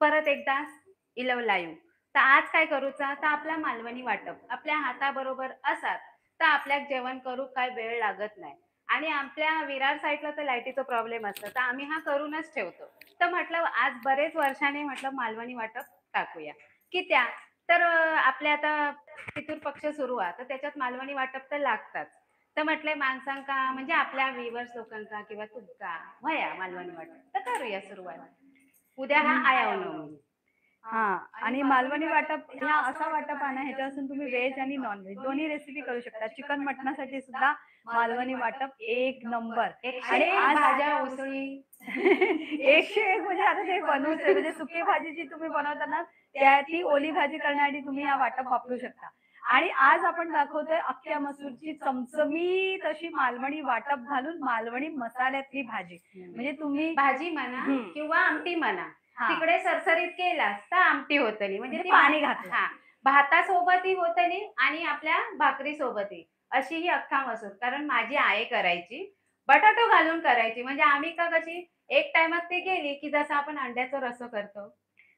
परत एकदा इलव लाईव्ह. तर आज काय करूचा तर आपला मालवणी वाटप आपल्या हाताबरोबर असात तर आपल्याक जेवण करू काय वेळ लागत नाही. आणि आपल्या विरार साईडला तर लाईटीचा प्रॉब्लेम असतो तर आम्ही हा करूनच ठेवतो. तर म्हटलं आज बरेच वर्षाने म्हटलं मालवणी वाटप टाकूया. की त्या तर आपल्या आता पितृपक्ष सुरू आहे तर त्याच्यात मालवणी वाटप तर लागतात. तर म्हटलंय माणसांका म्हणजे आपल्या व्ह्युअर्स लोकांका किंवा तुमका वया मालवणी वाटप तर करूया सुरुवात. उद्या हा आयवनवमी. हां. आणि मालवणी वाटप ह्या असा वाटप आहे ना, ह्याच्यापासून तुम्ही व्हेज आणि नॉन-व्हेज दोन्ही रेसिपी करू शकता. चिकन मटणासाठी सुद्धा मालवणी वाटप एक नंबर. आणि 101 आज भाज्या उसळी. 101 म्हणजे आता ते बनवूच आहे. म्हणजे सुकी भाजी जी तुम्ही बनवता ना, ती ओली भाजी करण्यासाठी तुम्ही हा वाटप वापरू शकता. आणि आज आपण दाखवतोय अख्ख्या मसूरची चमचमीत अशी मालवणी वाटप घालून मालवणी मसाल्यातली भाजी. म्हणजे तुम्ही भाजी म्हणा हं. किंवा आमटी म्हणा. हां. तिकडे सरसरीत केलास तर आमटी होतली. म्हणजे म्हणजे ती पाणी घातलं. हां. भातासोबतही होतली आणि आपल्या भाकरीसोबतही. अशी ही अख्खा मसूर. कारण माझी आई करायची. बटाटो घालून करायची. म्हणजे आम्ही का कशी एक टाईमात ती केली, की जसं आपण अंड्याचा रस्सा करतो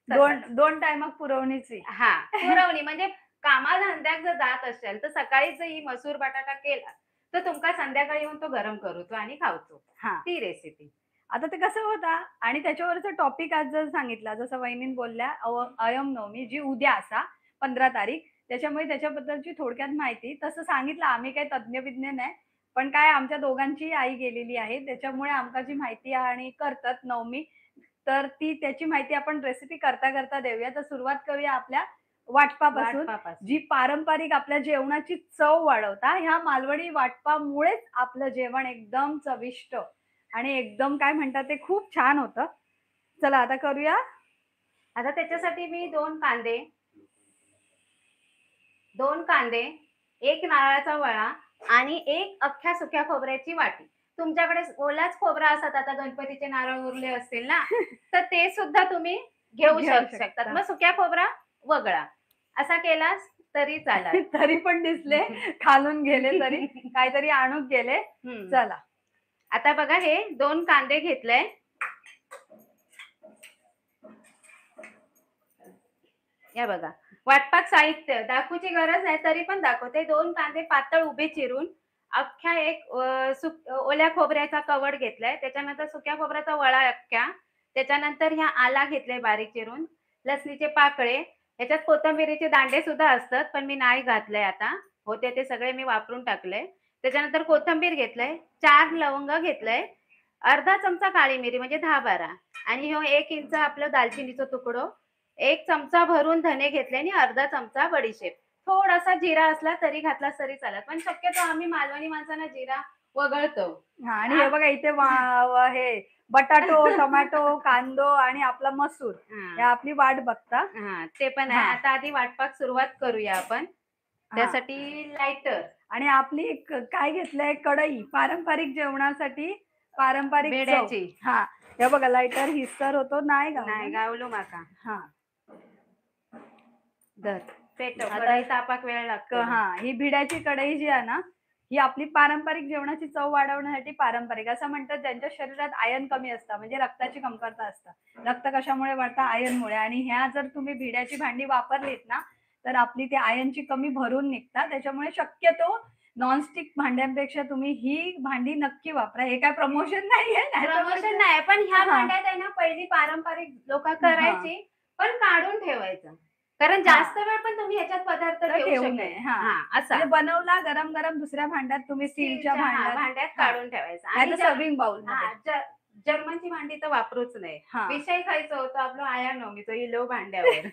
तसाच. 2 टाईमात पुरवणीची. हां. पुरवणी म्हणजे कामाधंद्याक जर जात असेल, तर सकाळीच जर ही मसूर बटाटा केला, तर तुमका संध्याकाळी येऊन तो गरम करूचो आणि खाऊचो. हां. ती रेसिपी. आता ते कसं होतं आणि त्याच्यावरचा टॉपिक आज जर सांगितला, जसं वहिनी बोलल्या अयमनवमी जी उद्या असा 15 तारीख. त्याच्यामुळे त्याच्याबद्दलची थोडक्यात माहिती. तसं सांगितलं आम्ही काही तज्ञ-विज्ञ नाही. पण काय आमच्या दोघांची आई गेलेली आहे. त्याच्यामुळे आमका जी माहिती आहे आणि करतात नवमी, तर त्याची माहिती आपण रेसिपी करता देऊया. तर सुरुवात करूया आपल्या वाटपापासून. वाटपापासून. जी पारंपरिक आपल्या जेवणाची चव वाढवता. ह्या मालवणी वाटपामुळेच आपलं जेवण एकदम चविष्ट आणि एकदम काय म्हणतात ते खूप छान होतं. चला आता करूया. आता त्याच्यासाठी मी 2 कांदे, 1 नारळाचा वळा आणि 1 अख्ख्या सुक्या खोबऱ्याची वाटी. तुमच्याकडे ओलाच खोबरा असतात आता गणपतीचे नारळ उरले असतील ना, तर ते सुद्धा तुम्ही घेऊ घेऊ शकतात. शकता. मग सुक्या खोबरा वगळा. असा केलास तरी चालेल. तरी पण दिसले, खालून गेले तरी काहीतरी आणून गेले. हं. चला. आता बघा हे 2 कांदे घेतले. या बघा. वाटपाक साहित्य दाखवूची गरज नाही तरी पण दाखवते. 2 कांदे पातळ उभे चिरून, अख्ख्या एक ओल्या खोबऱ्याचा कवड घेतलाय. त्याच्यानंतर सुक्या खोबऱ्याचा वळा अख्ख्या. त्याच्यानंतर ह्या आला घेतलाय बारीक चिरून, लसणीचे पाकळे, ह्याच्यात कोथिंबिरीचे दांडे सुद्धा असतात, पण मी नाही घातलंय आता. होते ते सगळे मी वापरून टाकले. त्याच्यानंतर कोथिंबीर घेतलंय, 4 लवंग घेतलंय, अर्धा चमचा काळी मिरी म्हणजे 10-12 आणि ह्यो 1 इंच आपलं दालचिनीचा तुकडो, 1 चमचा भरून धने घेतले आणि अर्धा चमचा बडीशेप. थोडासा जीरा असला तरी घातलास तरी चालेल. पण शक्यतो आम्ही मालवणी माणसांना जीरा वगळतो. हां आणि हे बघा इथे हे बटाटो, टोमॅटो, कांदो आणि आपला मसूर हां, हे आपली वाट बघता. हां. ते पण आहे. हां, आता आधी वाटपाक सुरुवात करूया आपण. हां. त्यासाठी लायटर, आणि आपली काय घेतलंय कढई पारंपरिक जेवणासाठी पारंपरिक चव. बेड्याची. हां. हे बघा लाइटर हिस्सर होतो नाही नाही गावला. गावलो माका. हां. धर. पेटव. आता कढई तापाक वेळ लागतो. ही भिड्याची कढई जी आहे ना, ही आपली पारंपरिक जेवणाची चव वाढवण्यासाठी पारंपरिक असं म्हणतात ज्यांच्या शरीरात आयर्न कमी असतं म्हणजे रक्ताची कमतरता असतं. रक्त कशामुळे वाढतं? आयर्नमुळे आणि ह्या जर तुम्ही भिड्याची भांडी वापरलीत ना, तर आपली ती आयर्नची कमी भरून निघतात. त्याच्यामुळे शक्यतो नॉनस्टिक भांड्यांपेक्षा तुम्ही ही भांडी नक्की वापरा. हे काय प्रमोशन नाहीये. नाहीतर प्रमोशन नाही, पण ह्या हां, भांड्यात आहे ना पहिली पारंपरिक लोकं हां, करायची, पण काढून ठेवायचं. कारण हां. जास्त वेळ पण तुम्ही ह्याच्यात पदार्थ तर ठेवू ठेवू शकेल. नये. हां. हां, असा. म्हणजे बनवला गरम-गरम दुसऱ्या भांड्यात तुम्ही स्टीलच्या स्टीलच्या भांड्यात भांड्यात हां. काढून ठेवायचं आणि नाहीतर सर्व्हिंग बाउलमध्ये. जर्मनची भांडी तर वापरूच नाही. हां. विषय खायचा होता आपला आया नवमीचा इलो भांड्यावर.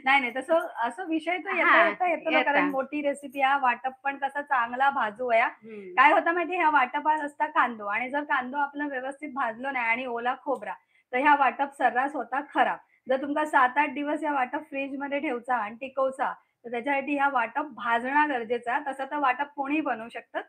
नाही, नाही. तसं असं विषय तर हां, येतो ना, येता. कारण मोठी रेसिपी हा वाटप पण कसा चांगला भाजूया. हं. काय होतं माहिती ह्या वाटपात असता कांदो आणि जर कांदो आपला व्यवस्थित भाजलो नाही आणि ओला खोबरा, तर ह्या वाटप सर्रास होता खराब. जर तुमका 7-8 दिवस या वाटप फ्रिजमध्ये ठेवचा आणि टिकवचा, तर त्याच्यासाठी ह्या वाटप भाजणं गरजेचं आहे. तसं तर वाटप कोणीही बनवू शकतं.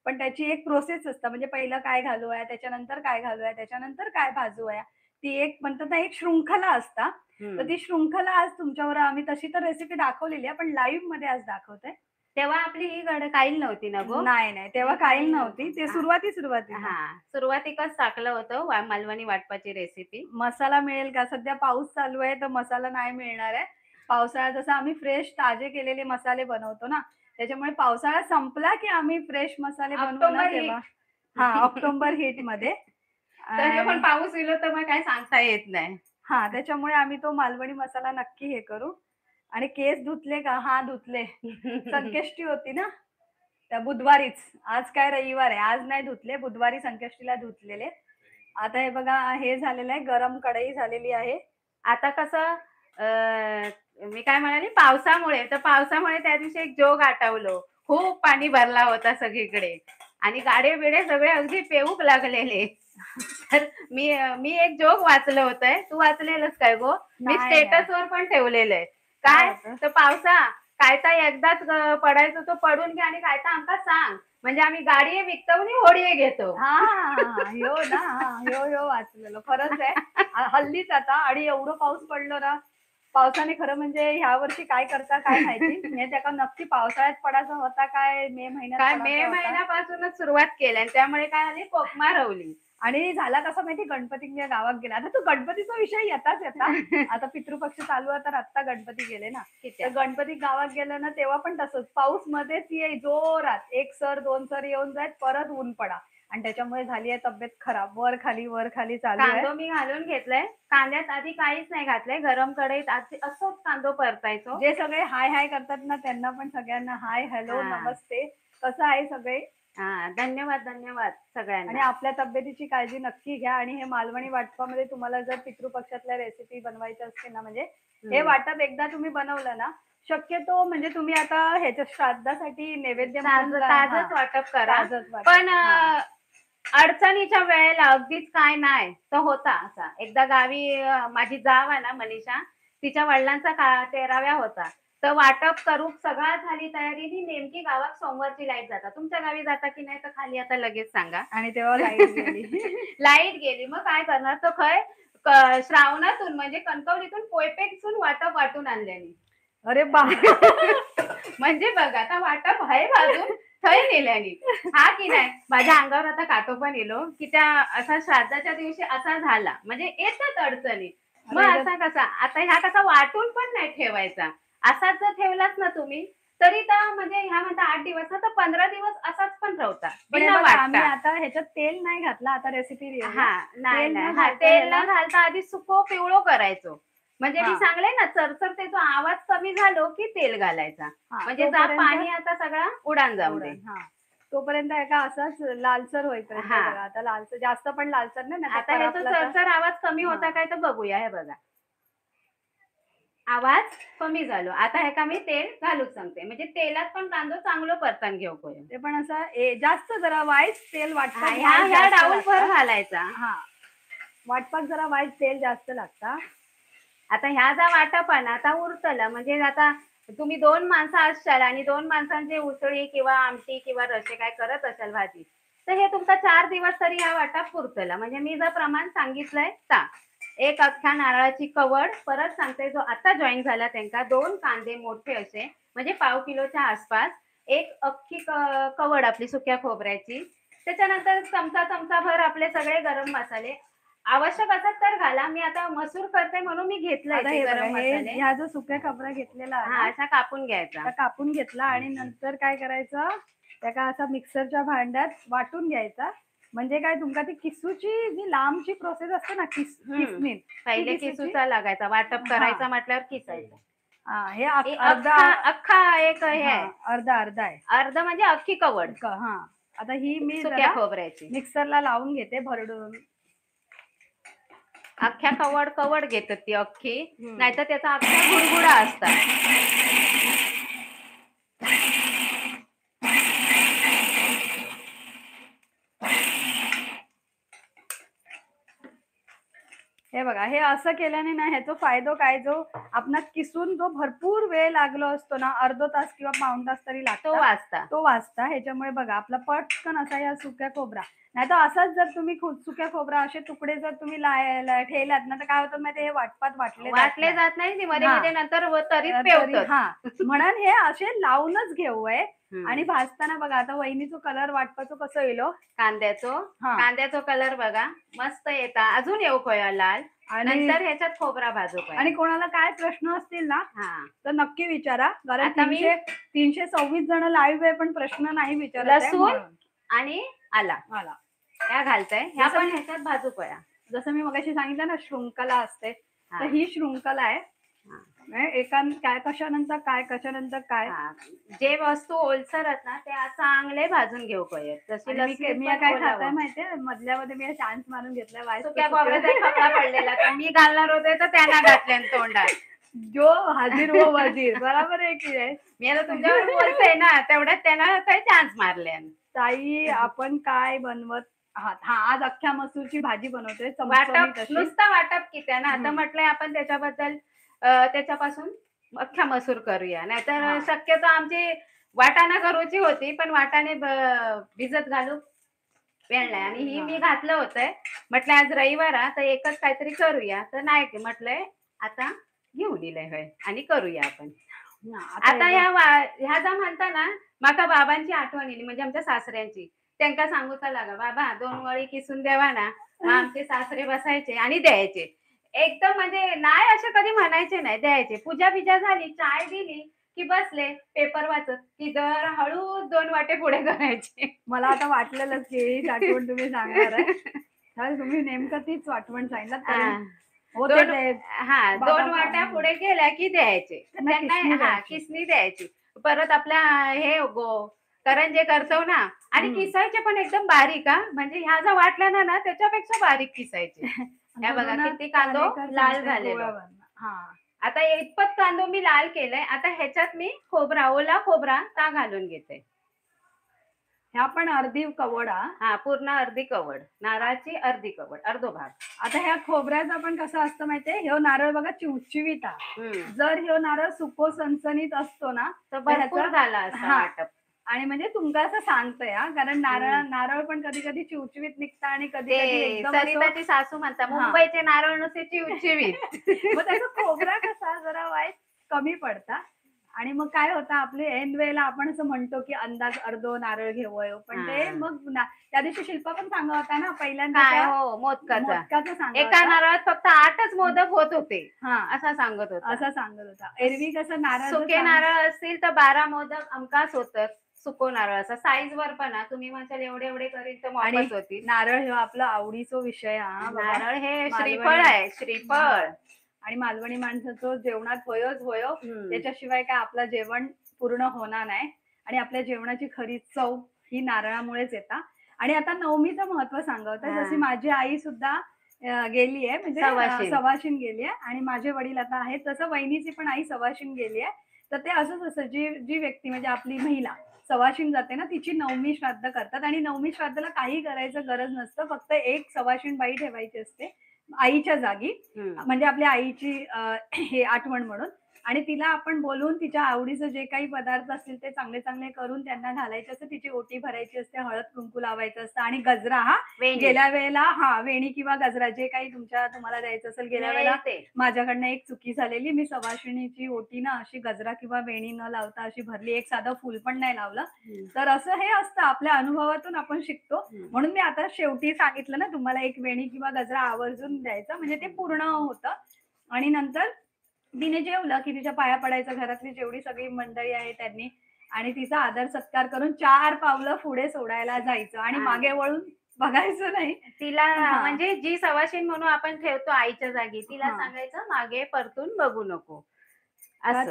पण त्याची एक प्रोसेस असते. म्हणजे पहिलं काय घालूया, त्याच्यानंतर काय घालूया, त्याच्यानंतर काय भाजूया. ती एक म्हणतात ना, एक शृंखला असता. तर हं. ती शृंखला आज तुमच्यावर आम्ही तशी तर रेसिपी दाखवलेली आहे, पण लाईव्हमध्ये आज दाखवते. तेव्हा आपली ही काईल नव्हती ना गो. नाही नाही तेव्हा काही नव्हती, ते सुरुवाती हा, सुरुवातीकच टाकलं होतं मालवणी वाटपाची रेसिपी. मसाला मिळेल का? सध्या पाऊस चालू आहे तर मसाला नाही मिळणार आहे. पावसाळ्यात जसं आम्ही फ्रेश ताजे केलेले मसाले बनवतो ना, त्याच्यामुळे पावसाळा संपला की आम्ही फ्रेश मसाले बनवू ना ऑक्टोबर तेव्हा. हिट. हां, ऑक्टोबर हिटमध्ये. तरी पण आणि पाऊस येलो तर मग काय सांगता येत नाही. हां, त्याच्यामुळे आम्ही तो मालवणी मसाला नक्की हे करू. आणि केस धुतले का? हां, धुतले. संकष्टी होती ना, त्या बुधवारीच. आज काय रविवार आहे. आज नाही धुतले, बुधवारी संकष्टीला धुतलेले. आता हे बघा हे झालेलं आहे, गरम कढई झालेली आहे. आता कसं मी काय म्हणाली पावसामुळे त्या दिवशी एक जोक आठवलो. खूप पाणी भरला होता सगळीकडे आणि गाडे बिडे सगळे अगदी पेऊक लागलेले. तर मी एक जोक वाचलं होतं. तू वाचलेलंस काय गो? मी नाही, स्टेटसवर पण ठेवलेलं आहे. काय काय होतं? तर पावसा काय तर एकदाच पडायचो तो पडून घे आणि काय तर आमका सांग. म्हणजे आम्ही गाडी विकतवनी होडी घेतो. हां, ह्यो ना, ह्यो वाचलेलो. खरंच आहे. हल्लीच आता आणि एवढं पाऊस पडलो ना, पावसाने खरं म्हणजे ह्या वर्षी काय करता काय माहिती. म्हणजे त्याका नक्की पावसाळ्यात पडायचा होता काय मे महिन्यात काय मे पडायचा होता. महिन्यापासूनच सुरुवात केली आणि त्यामुळे काय झाली कोकमा रवली. आणि झाला कसा माहिती गणपतीच्या गावात गेला. आता तू गणपतीचा विषय येता आता पितृपक्ष चालू आहे तर आत्ता गणपती गेले ना. तर गणपती गावात गेलं ना तेव्हा पण तसंच पाऊस मध्येच ये जोरात 1 सर 2 सर येऊन जात परत ऊन पडा आणि त्याच्यामुळे झाली आहे तब्येत खराब. वर खाली चालू आहे. कांदो मी घालून घेतलाय. कांद्यात आधी काहीच नाही घातलंय. गरम कढईत आधी असंच कांदो परतायचो. जे सगळे हाय हाय करतात ना त्यांना पण सगळ्यांना हाय हॅलो हा. नमस्ते. कसं आहे सगळे? हा, धन्यवाद आणि सगळ्यांना. आपल्या तब्येतीची काळजी नक्की घ्या आणि हे मालवणी वाटपामध्ये तुम्हाला जर पितृपक्षातल्या रेसिपी बनवायच्या असतील ना म्हणजे हे वाटप एकदा तुम्ही बनवलं ना शक्यतो म्हणजे तुम्ही आता ह्याच्या श्राद्धासाठी नैवेद्य म्हणून ताजच वाटप करा. ताजंच वाटप. पण हां. अडचणीच्या वेळेला अगदीच काय नाही तर होता असा. एकदा गावी माझी जाव आहे ना मनीषा, तिच्या वडिलांचा 13व्या होता. तर वाटप करू सगळा झाली तयारी ही नेमकी गावात सोमवारची लाईट जाता. तुमच्या गावी जाता की नाही तर खाली आता लगेच सांगा. आणि तेव्हा लाईट गेली. लाईट गेली मग काय करणार तर खय श्रावणातून म्हणजे कणकवलीतून पोयपेसून वाटप वाटून आणल्यानी. अरे बाप. म्हणजे बघा आता वाटप आहे बाजून थंय नेल्यानी. हा की नाही माझ्या अंगावर आता काटो पण येलो की त्या असा श्राद्धाच्या दिवशी असा झाला म्हणजे येतात अडचणी. मग अरे असा कसा आता ह्या कसा वाटून पण नाही ठेवायचा. असाच जर ठेवलाच ना तुम्ही तरी तर म्हणजे ह्या म्हणता 8 दिवस ना तर 15 दिवस असाच पण ठेवता. पण हे बिना बघा, आम्ही वाटता. आता ह्याच्यात तेल नाही घातलं आता रेसिपी हा नाही तेल न नाही हा घालता तेल ह्याला? न घालता आधी सुको पिवळो करायचो. म्हणजे मी हा. सांगले ना चरचर त्याचा आवाज कमी झालो की तेल घालायचा. हा, म्हणजे जा तोपर्यंत पाणी आता सगळा उडान जाऊ दे. हा. तोपर्यंत एका असाच लालसर होईपर्यंत हा. बघा आता लालसर जास्त पण लालसर नाही नाहीतर आता ह्याचा करपला तर- चरचर आवाज कमी होता हा. काय तर बघूया. हे बघा आवाज कमी झालो. आता हे का मी तेल घालूच सांगते. म्हणजे तेलात पण कांदो चांगलं परतान घेऊ कोय. ते पण असं जास्त जरा वाईट तेल वाटतं ह्या डाऊल भर घालायचा. हा, वाटपाक जरा वाईट तेल जास्त लागतं. आता ह्या जा वाटप आहे ना आता उरतला म्हणजे आता तुम्ही 2 माणसं असशाल आणि 2 माणसांची उसळी किंवा आमटी किंवा रसे काय करत असाल भाजी तर हे तुमचा 4 दिवस तरी ह्या वाटप पुरतला. म्हणजे मी जर प्रमाण सांगितलंय ता एक अख्ख्या नारळाची कवड परत सांगते जो आता जॉईन झाला त्यांना 2 कांदे मोठे असे म्हणजे पाव किलोच्या आसपास एक अख्खी कवड आपली सुक्या खोबऱ्याची. त्याच्यानंतर चमचा भर आपले सगळे गरम मसाले आवश्यक असत तर घाला. मी आता मसूर करते म्हणून मी घेतलंय आता ते हे बघा, गरम हे मसाले. ह्या जो सुक्या खोबरा घेतलेला आहे हा ना, असा कापून घ्यायचा. त्या कापून घेतला आणि नंतर काय करायचं त्याका असा मिक्सरच्या भांड्यात वाटून घ्यायचा. म्हणजे काय तुमका ती किसूची जी लांबची प्रोसेस असते ना किसणी पहिले ती किसूची. किसूचा लागायचा वाटप करायचा म्हटल्यावर किसायचा. हा, हे अख्खा अख्खा एक हे आहे. अर्धा आहे. अर्ध म्हणजे अख्खी कवड हा, आता ही मी सुक्या खोबऱ्याची मिक्सरला लावून घेते भरडून. अख्ख्या कवड घेतात ती अख्खी. नाहीतर त्याचा अख्खा गुडगुडा असतात. हे बघा, हे असं केल्याने ना ह्याचा फायदा काय जो आपणास किसून जो भरपूर वेळ लागलो असतो ना अर्धा तास किंवा पाऊण तास तरी लागतो तो वाचता. तो वाचता. ह्याच्यामुळे बघा आपला पटकन असा या सुक्या खोबरा नाही तर असंच जर तुम्ही सुक्या खोबरा असे तुकडे जर तुम्ही ठेवलात ना तर काय होतं माहिती हे वाटपात वाटले जात नाही, ती मध्ये हा. मध्ये नंतर तरीच तरी पेवतात. हा म्हणून हे असे लावूनच घेऊय. हम्म. आणि भाजताना बघा आता वहिनीचं कलर वाटपाचं कसं येईल हो? कांद्याचो कलर बघा मस्त येता, अजून येऊ खोया लाल. आणि नंतर ह्याच्यात खोबरा भाजू आणि कोणाला काय प्रश्न असतील ना हा तर नक्की विचारा, कारण आता मी 326 जण लाईव्ह आहे पण प्रश्न नाही विचारत आहे लसूण म्हणून. आणि आला मला ह्या घालताय, ह्या जसं पण मी- ह्याच्यात भाजू खोया. जसं मी मगाशी सांगितलं ना शृंखला असते, हा. तर ही शृंखला आहे. हा. एका काय कशानंतर काय कशानंतर काय. हा. जे वस्तू ओलसर आहेत ना ते चांगले भाजून घेऊ पाहिजे. जशी आणि लसणी मी पण काय ओलावं. खाताय माहितीये, मधल्यामध्ये मी चान्स मारून घेतलाय सुक्या खोबऱ्याचा एक कपडा पडलेला तर मी घालणार होते तर त्यांना घातले तोंडात. जो हाजीर वो वजीर, बरोबर आहे की नाही? मी आता तुमच्यावर बोलते ना तेवढ्यात त्यांना काही चान्स मारले. ताई आपण काय बनवत आहात? हा आज अख्ख्या मसूरची भाजी बनवतोय वाटप, चमचमीत अशी. नुसतं वाटप की त्यानं आता हम्म. म्हटलंय आपण त्याच्याबद्दल त्याच्यापासून अख्ख्या मसूर करूया. नाहीतर हा. शक्यतो आमची वाटाणा करूची होती पण वाटाणे भिजत घालू वेळ नाही, आणि ही मी घातलं होतंय. म्हटलं आज रविवार तर एकच काहीतरी करूया, तर नाही म्हटलंय आता घेऊन दिलंय होय आणि करूया आपण. आता ह्या जा म्हणता ना माका बाबांची आठवण येईल, म्हणजे आमच्या सासऱ्यांची. त्यांना सांगूचा लागा बाबा 2 वळी किसून द्यावा ना, मग आमचे सासरे बसायचे आणि द्यायचे. एकदम म्हणजे नाही असे कधी म्हणायचे नाही, द्यायचे. पूजा बिजा झाली, चाय दिली की बसले पेपर वाचत की दर हळू 2 वाटे पुढे करायचे. मला आता वाटलेलंच की ही आठवण तुम्ही सांगणार आहे. तुम्ही नेमकं तीच आठवण सांगितलं. हा 2 वाट्या पुढे गेल्या की द्यायचे, त्यांना किसनी द्यायची. परत आपल्या हे करंजे करतो ना, आणि किसायचे पण एकदम बारीक, म्हणजे ह्या जर वाटल्या ना त्याच्यापेक्षा बारीक किसायचे. हे बघा किती कांदो लाल झालेला. आता इतपत कांदो मी लाल केलंय. आता ह्याच्यात मी ओला खोबरा ता घालून घेते. ह्या पण अर्धी कवड. हा पूर्ण अर्धी कवड, नारळाची अर्धी कवड, अर्धो भाग. आता ह्या खोबऱ्याचा पण कसं असतं माहितीये, ह्यो नारळ बघा चिवचिवीत. जर ह्यो नारळ सुको सणसणीत असतो ना तर भरपूर झाला असता वाटप. आणि म्हणजे तुमका असं सांगतोय कारण नारळ पण कधी कधी चिवचिवीत निघता आणि कधी कधी सरिताची सासू म्हणता मुंबईचे नारळ नुसते चिवचिवीत. मग त्याचा खोबरा कसा जरा वाईट कमी पडता. आणि मग काय होतं आपले ऐन वेळेला आपण असं म्हणतो की अंदाज अर्धो नारळ घेऊय, पण ते मग त्या दिवशी शिल्पा पण सांगा होता ना पहिल्यांदा मोदकाचा एका नारळात फक्त 8च मोदक होत होते असं सांगत होता. एरवी कसं नारळ सुके नारळ असतील तर 12 मोदक अमकाच होतं. सुको नारळ असा साईज वर पण तुम्ही म्हणशाल एवढे एवढे करील तर मोठच होती. नारळ हे आपला आवडीचा विषय. नारळ हे श्रीफळ आहे, श्रीफळ. आणि मालवणी माणसाचं जेवणात होयोच होयो, त्याच्याशिवाय काय आपलं जेवण पूर्ण होणार नाही. आणि आपल्या जेवणाची खरी चव ही नारळामुळेच येतात. आणि आता नवमीचं महत्व सांगत, जशी माझी आई सुद्धा गेली आहे, म्हणजे सवाशीन गेली आहे, आणि माझे वडील आता आहेत, तसं वहिनीची पण आई सवाशीन गेली आहे. तर ते असंच असतं, जी व्यक्ती म्हणजे आपली महिला सवाशीन जाते ना तिची नवमी श्राद्ध करतात. आणि नवमी श्राद्धला काही करायचं गरज नसतं, फक्त एक सवाशीन बाई ठेवायची असते आईच्या जागी, म्हणजे आपल्या आईची हे आठवण म्हणून. आणि तिला आपण बोलून तिच्या आवडीचं जे काही पदार्थ असतील ते चांगले चांगले करून त्यांना घालायचे असते. तिची ओटी भरायची असते, हळद कुंकू लावायचं असतं, आणि गजरा गेल्या वेळेला वेणी किंवा गजरा जे काही तुम्हाला द्यायचं असेल. गेल्या वेळेला माझ्याकडनं एक चुकी झालेली, मी सवाशिणीची ओटी ना अशी गजरा किंवा वेणी न लावता अशी भरली, एक साधं फुल पण नाही लावलं. तर असं हे असतं, आपल्या अनुभवातून आपण शिकतो. म्हणून मी आता शेवटी सांगितलं ना तुम्हाला, एक वेणी किंवा गजरा आवर्जून द्यायचा, म्हणजे ते पूर्ण होतं. आणि नंतर तिने जेवलं की तिच्या पाया पडायचं, घरातली जेवढी सगळी मंडळी आहे त्यांनी, आणि तिचा आदर सत्कार करून 4 पावलं पुढे सोडायला जायचं आणि मागे वळून बघायचं नाही. तिला म्हणजे जी सवाशीन म्हणून आपण ठेवतो आईच्या जागी, तिला सांगायचं मागे परतून बघू नको.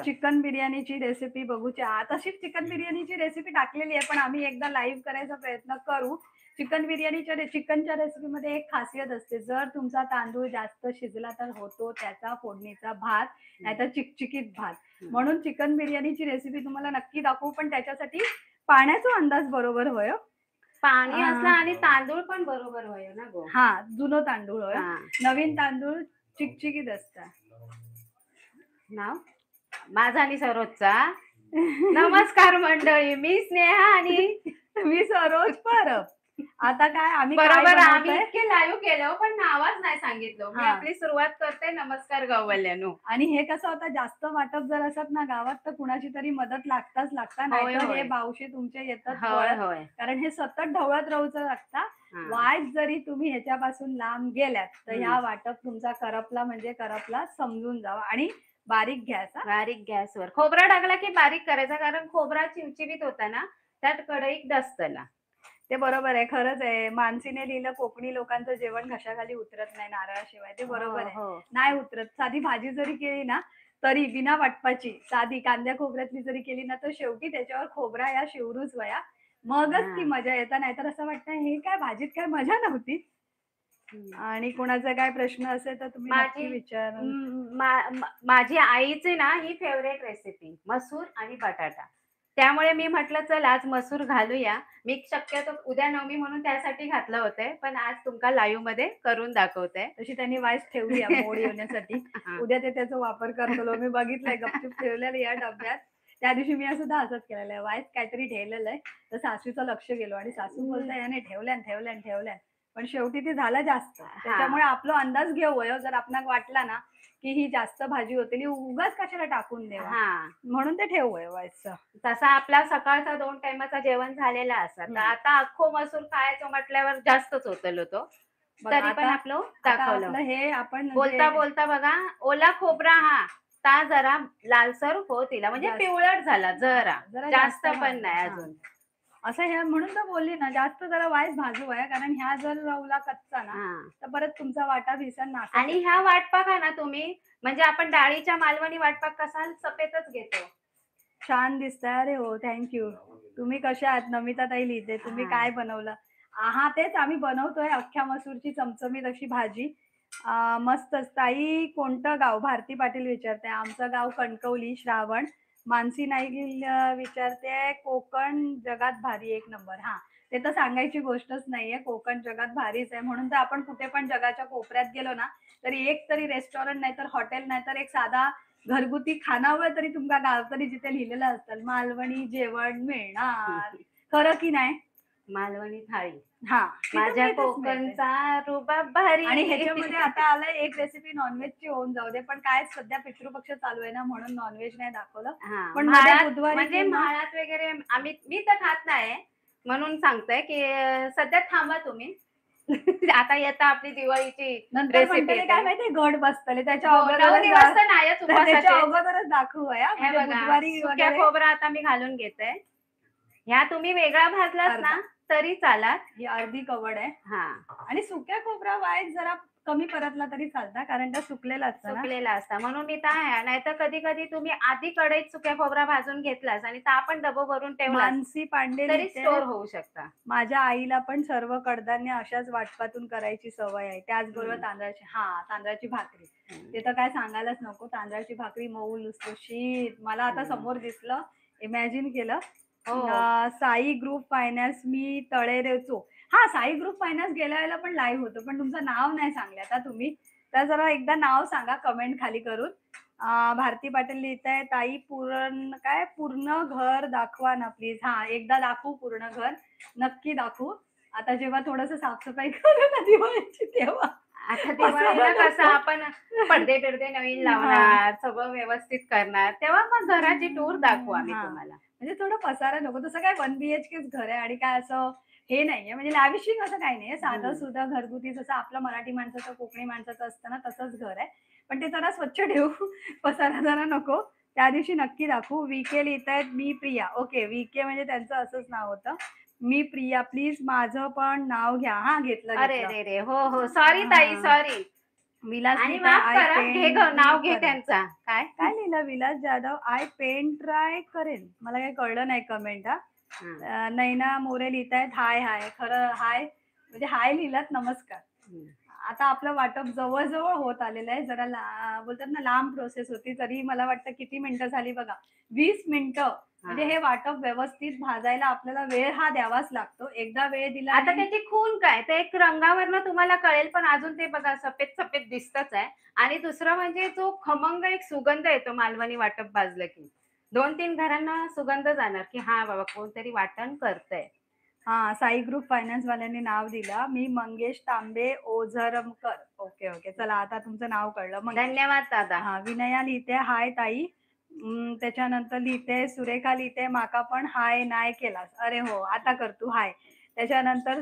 चिकन बिर्याणीची रेसिपी बघूच्या, तशीच चिकन बिर्याणीची रेसिपी टाकलेली आहे, पण आम्ही एकदा लाईव्ह करायचा प्रयत्न करू. चिकनच्या रेसिपीमध्ये एक खासियत असते, जर तुमचा तांदूळ जास्त शिजला तर होतो त्याचा फोडणीचा भात, नाहीतर चिकचिकीत भात. म्हणून चिकन बिर्याणीची रेसिपी तुम्हाला नक्की दाखवू, पण त्याच्यासाठी पाण्याचा अंदाज बरोबर होय, पाणी असला आणि तांदूळ पण बरोबर होय ना गो. जुनो तांदूळ होय, नवीन तांदूळ चिकचिकीत असतात. नाव माझा आणि सरोजचा. नमस्कार मंडळी, मी स्नेहा आणि मी सरोज परब. आता काय आम्ही काय बरोबर आम्ही बनवतोय इतके लाईव्ह केलं पण नावच नाही सांगितलं. मी हा आपली सुरुवात करते नमस्कार गाववाल्यानो. आणि हे कसं होतं जास्त वाटप जर असत ना गावात तर कुणाची तरी मदत लागताच लागता होय नाहीतर हे होय. बावशे तुमचे येतात होय पळत होय. कारण हे सतत ढवळत राहूचं लागता हा. वाज जरी तुम्ही ह्याच्यापासून लांब गेल्यात तर हम्म. ह्या वाटप तुमचा करपला म्हणजे करपला समजून जावा आणि बारीक घ्यायचा बारीक गॅसवर खोबरा टाकला की बारीक करायचा कारण खोबरा चिवचिवीत होता ना त्यात कढईत डसतला. ते बरोबर आहे खरंच आहे मानसीने लिहिलं कोकणी लोकांचं जेवण घशाखाली उतरत नाही नारळाशिवाय ते बरोबर हो आहे हो. नाही उतरत साधी भाजी जरी केली ना तरी बिना वाटपाची साधी कांद्या खोबऱ्यातली जरी केली ना तर शेवटी त्याच्यावर खोबरा या शिवरूच वया मगच ती हा. मजा येतं नाहीतर असं वाटतं हे काय भाजीत काय मजा नव्हती हम्म. आणि कोणाचा काय प्रश्न असेल तर तुम्ही नक्की माझी विचारून माझी आईची ना ही फेवरेट रेसिपी मसूर आणि बटाटा. त्यामुळे मी म्हटलं चल आज मसूर घालूया. मी शक्यतो उद्या नवमी म्हणून त्यासाठी घातलं होतं पण आज तुमका लाईव्ह मध्ये करून दाखवते. तशी त्यांनी वाईस ठेवली आहे मोड येण्यासाठी उद्या ते त्याचा वापर करतो मी बघितलंय गपचूप ठेवलेलं या डब्यात त्या दिवशी मी सुद्धा असंच केलेलं आहे वाईस काहीतरी ठेवलेलं आहे तर सासूचं लक्ष गेलो आणि सासू बोलताय याने ठेवल्यान पण शेवटी ते झालं जास्त त्याच्यामुळे आपला अंदाज घेऊ जर आपणाला वाटला ना की ही जास्त भाजी होती उगाच कशाला टाकून देवा हा. म्हणून ते ठेवूय व्हायचं तसा आपला सकाळचा 2 टाइमाचा जेवण झालेला असा तर आता अख्खो मसूर खायचं म्हटल्यावर जास्तच होतल होतो. तरी पण आपलं दाखवलं. आपलं हे आपण बोलता बोलता बघा ओला खोबरा हा ता जरा लालसर होतीला म्हणजे जास्त. पिवळट झाला जरा जरा जास्त पण भाजलं. नाही हा. अजून. असं ह्या म्हणून तर बोलली ना जास्त जरा वाईस भाजू आहे कारण ह्या जर रवला कच्चा ना हा. तर परत तुमचा वाटा भिसन नासा आणि ह्या वाटपाक आहे ना तुम्ही म्हणजे आपण डाळीच्या मालवणी वाटपाक कसा सफेदच घेतो. छान दिसतंय अरे हो थँक्यू तुम्ही कशा आहात नमिता ताई लिहिते तुम्ही हा. काय बनवलं हा तेच आम्ही बनवतोय अख्ख्या मसूरची चमचमीत अशी भाजी मस्तच ताई कोणतं गाव भारती पाटील विचारते आमचं गाव कणकवली श्रावण मानसी नाईक विचारते कोकण जगात भारी एक नंबर हा ते तर सांगायची गोष्टच नाहीये कोकण जगात भारीच आहे म्हणून तर आपण कुठे पण जगाच्या कोपऱ्यात गेलो ना तरी एक तरी रेस्टॉरंट नाही तर हॉटेल नाही तर एक साधा घरगुती खानावळ तरी तुमका गावतरी जिथे लिहिलेलं असतं मालवणी जेवण मिळणार खरं की नाही मालवणी थाळी हा माझ्या कोकणचा रुबाब भारी आणि ह्याच्यामध्ये आता आलाय एक रेसिपी नॉनव्हेजची होऊन जाऊ दे पण काय सध्या पितृपक्ष चालू आहे ना म्हणून नॉनव्हेज नाही दाखवलं पण बुधवारी म्हणजे म्हाळात वगैरे मी तर खात नाही म्हणून सांगते की सध्या थांबा तुम्ही आता येता आपली दिवाळीची नंतर म्हणते काय माहिती घट बसतले त्याच्या 9 दिवस तर नाहीच त्याच्या उपवासाचे. अगोदरच दाखवूया हे बघा बुधवारी सुक्या वगैरे खोबरा आता मी घालून घेते. ह्या तुम्ही वेगळा भाजलास ना तरी चालात. ही अर्धी कवड आहे हा आणि सुक्या खोबरा वाईट जरा कमी परतला तरी चालता कारण त्या सुकलेला असतं ना सुकलेला असता म्हणून मी काय नाहीतर कधी कधी तुम्ही आधी कढईत सुक्या खोबरा भाजून घेतलास आणि ता आपण डबो भरून ठेवला मानसी पांडे तरी लिहिते, स्टोर होऊ शकता. माझ्या आईला पण सर्व कडधान्य अशाच वाटपातून करायची सवय आहे त्याचबरोबर तांदळाची भाकरी ते तर काय सांगायलाच नको तांदळाची भाकरी मऊ लुसलुशीत मला आता समोर दिसलं इमॅजिन केलं साई ग्रुप फायनान्स मी तळेरेचो हा साई ग्रुप फायनान्स गेल्या वेळेला पण लाईव्ह होतं पण तुमचं नाव नाही सांगले आता तुम्ही तर जरा एकदा नाव सांगा कमेंट खाली करून भारती पाटील लिहित आहे ताई पूर्ण घर दाखवा ना प्लीज हा एकदा दाखवू पूर्ण घर नक्की दाखवू आता जेव्हा थोडस साफसफाई करू ना दिवाळीची तेव्हा आता दिवाळीला कसं आपण पडदे बिडदे नवीन लावणार सगळं व्यवस्थित करणार तेव्हा मग घराची टूर दाखवू आम्ही तुम्हाला म्हणजे थोडं पसारा नको तसं काय 1 BHK घर आहे आणि काय असं हे नाहीये म्हणजे लॅविशिंग असं काही नाहीये साधं सुद्धा घरगुती जसं आपलं मराठी माणसाचं कोकणी माणसाचं असतं ना तसंच घर आहे पण ते जरा स्वच्छ ठेवू पसारा जरा नको त्या दिवशी नक्की दाखवू VK लिहित आहेत मी प्रिया ओके VK म्हणजे त्यांचं असंच नाव होतं मी प्रिया प्लीज माझं पण नाव घ्या हा घेतलं अरे रे रे हो सॉरी ताई सॉरी विलास आणि माफ करा घे नाव घे त्यांचा काय लिहिलं विलास जाधव आय पेन ट्राय करेन मला काही कळलं नाही कमेंट नैना मोरे लिहितायत हाय खरं हाय म्हणजे हाय लिहिलात नमस्कार आता आपलं वाटप जवळजवळ होत आलेलं आहे जरा बोलतात ना लांब प्रोसेस होती तरी मला वाटतं किती मिनिटं झाली बघा 20 मिनिटं म्हणजे हे वाटप व्यवस्थित भाजायला आपल्याला वेळ हा द्यावाच लागतो एकदा वेळ दिला आता त्याची खून काय ते एक रंगावरनं तुम्हाला कळेल पण अजून ते बघा सफेद दिसतच आहे आणि दुसरं म्हणजे जो खमंग एक सुगंध येतो मालवणी वाटप भाजलं की 2-3 घरांना सुगंध जाणार की हा बाबा कोणतरी वाटण करतंय हा, साई ग्रुप फायनान्स वाल्यांनी नाव दिलं. मी मंगेश तांबे ओझरमकर. ओके ओके, चला आता तुमचं नाव कळलं. मग धन्यवाद दादा. हा, विनया लिहिते हाय ताई. त्याच्यानंतर लिहिते सुरेखा लिहिते माका पण हाय नाही केलास. अरे हो, आता कर तू हाय. त्याच्यानंतर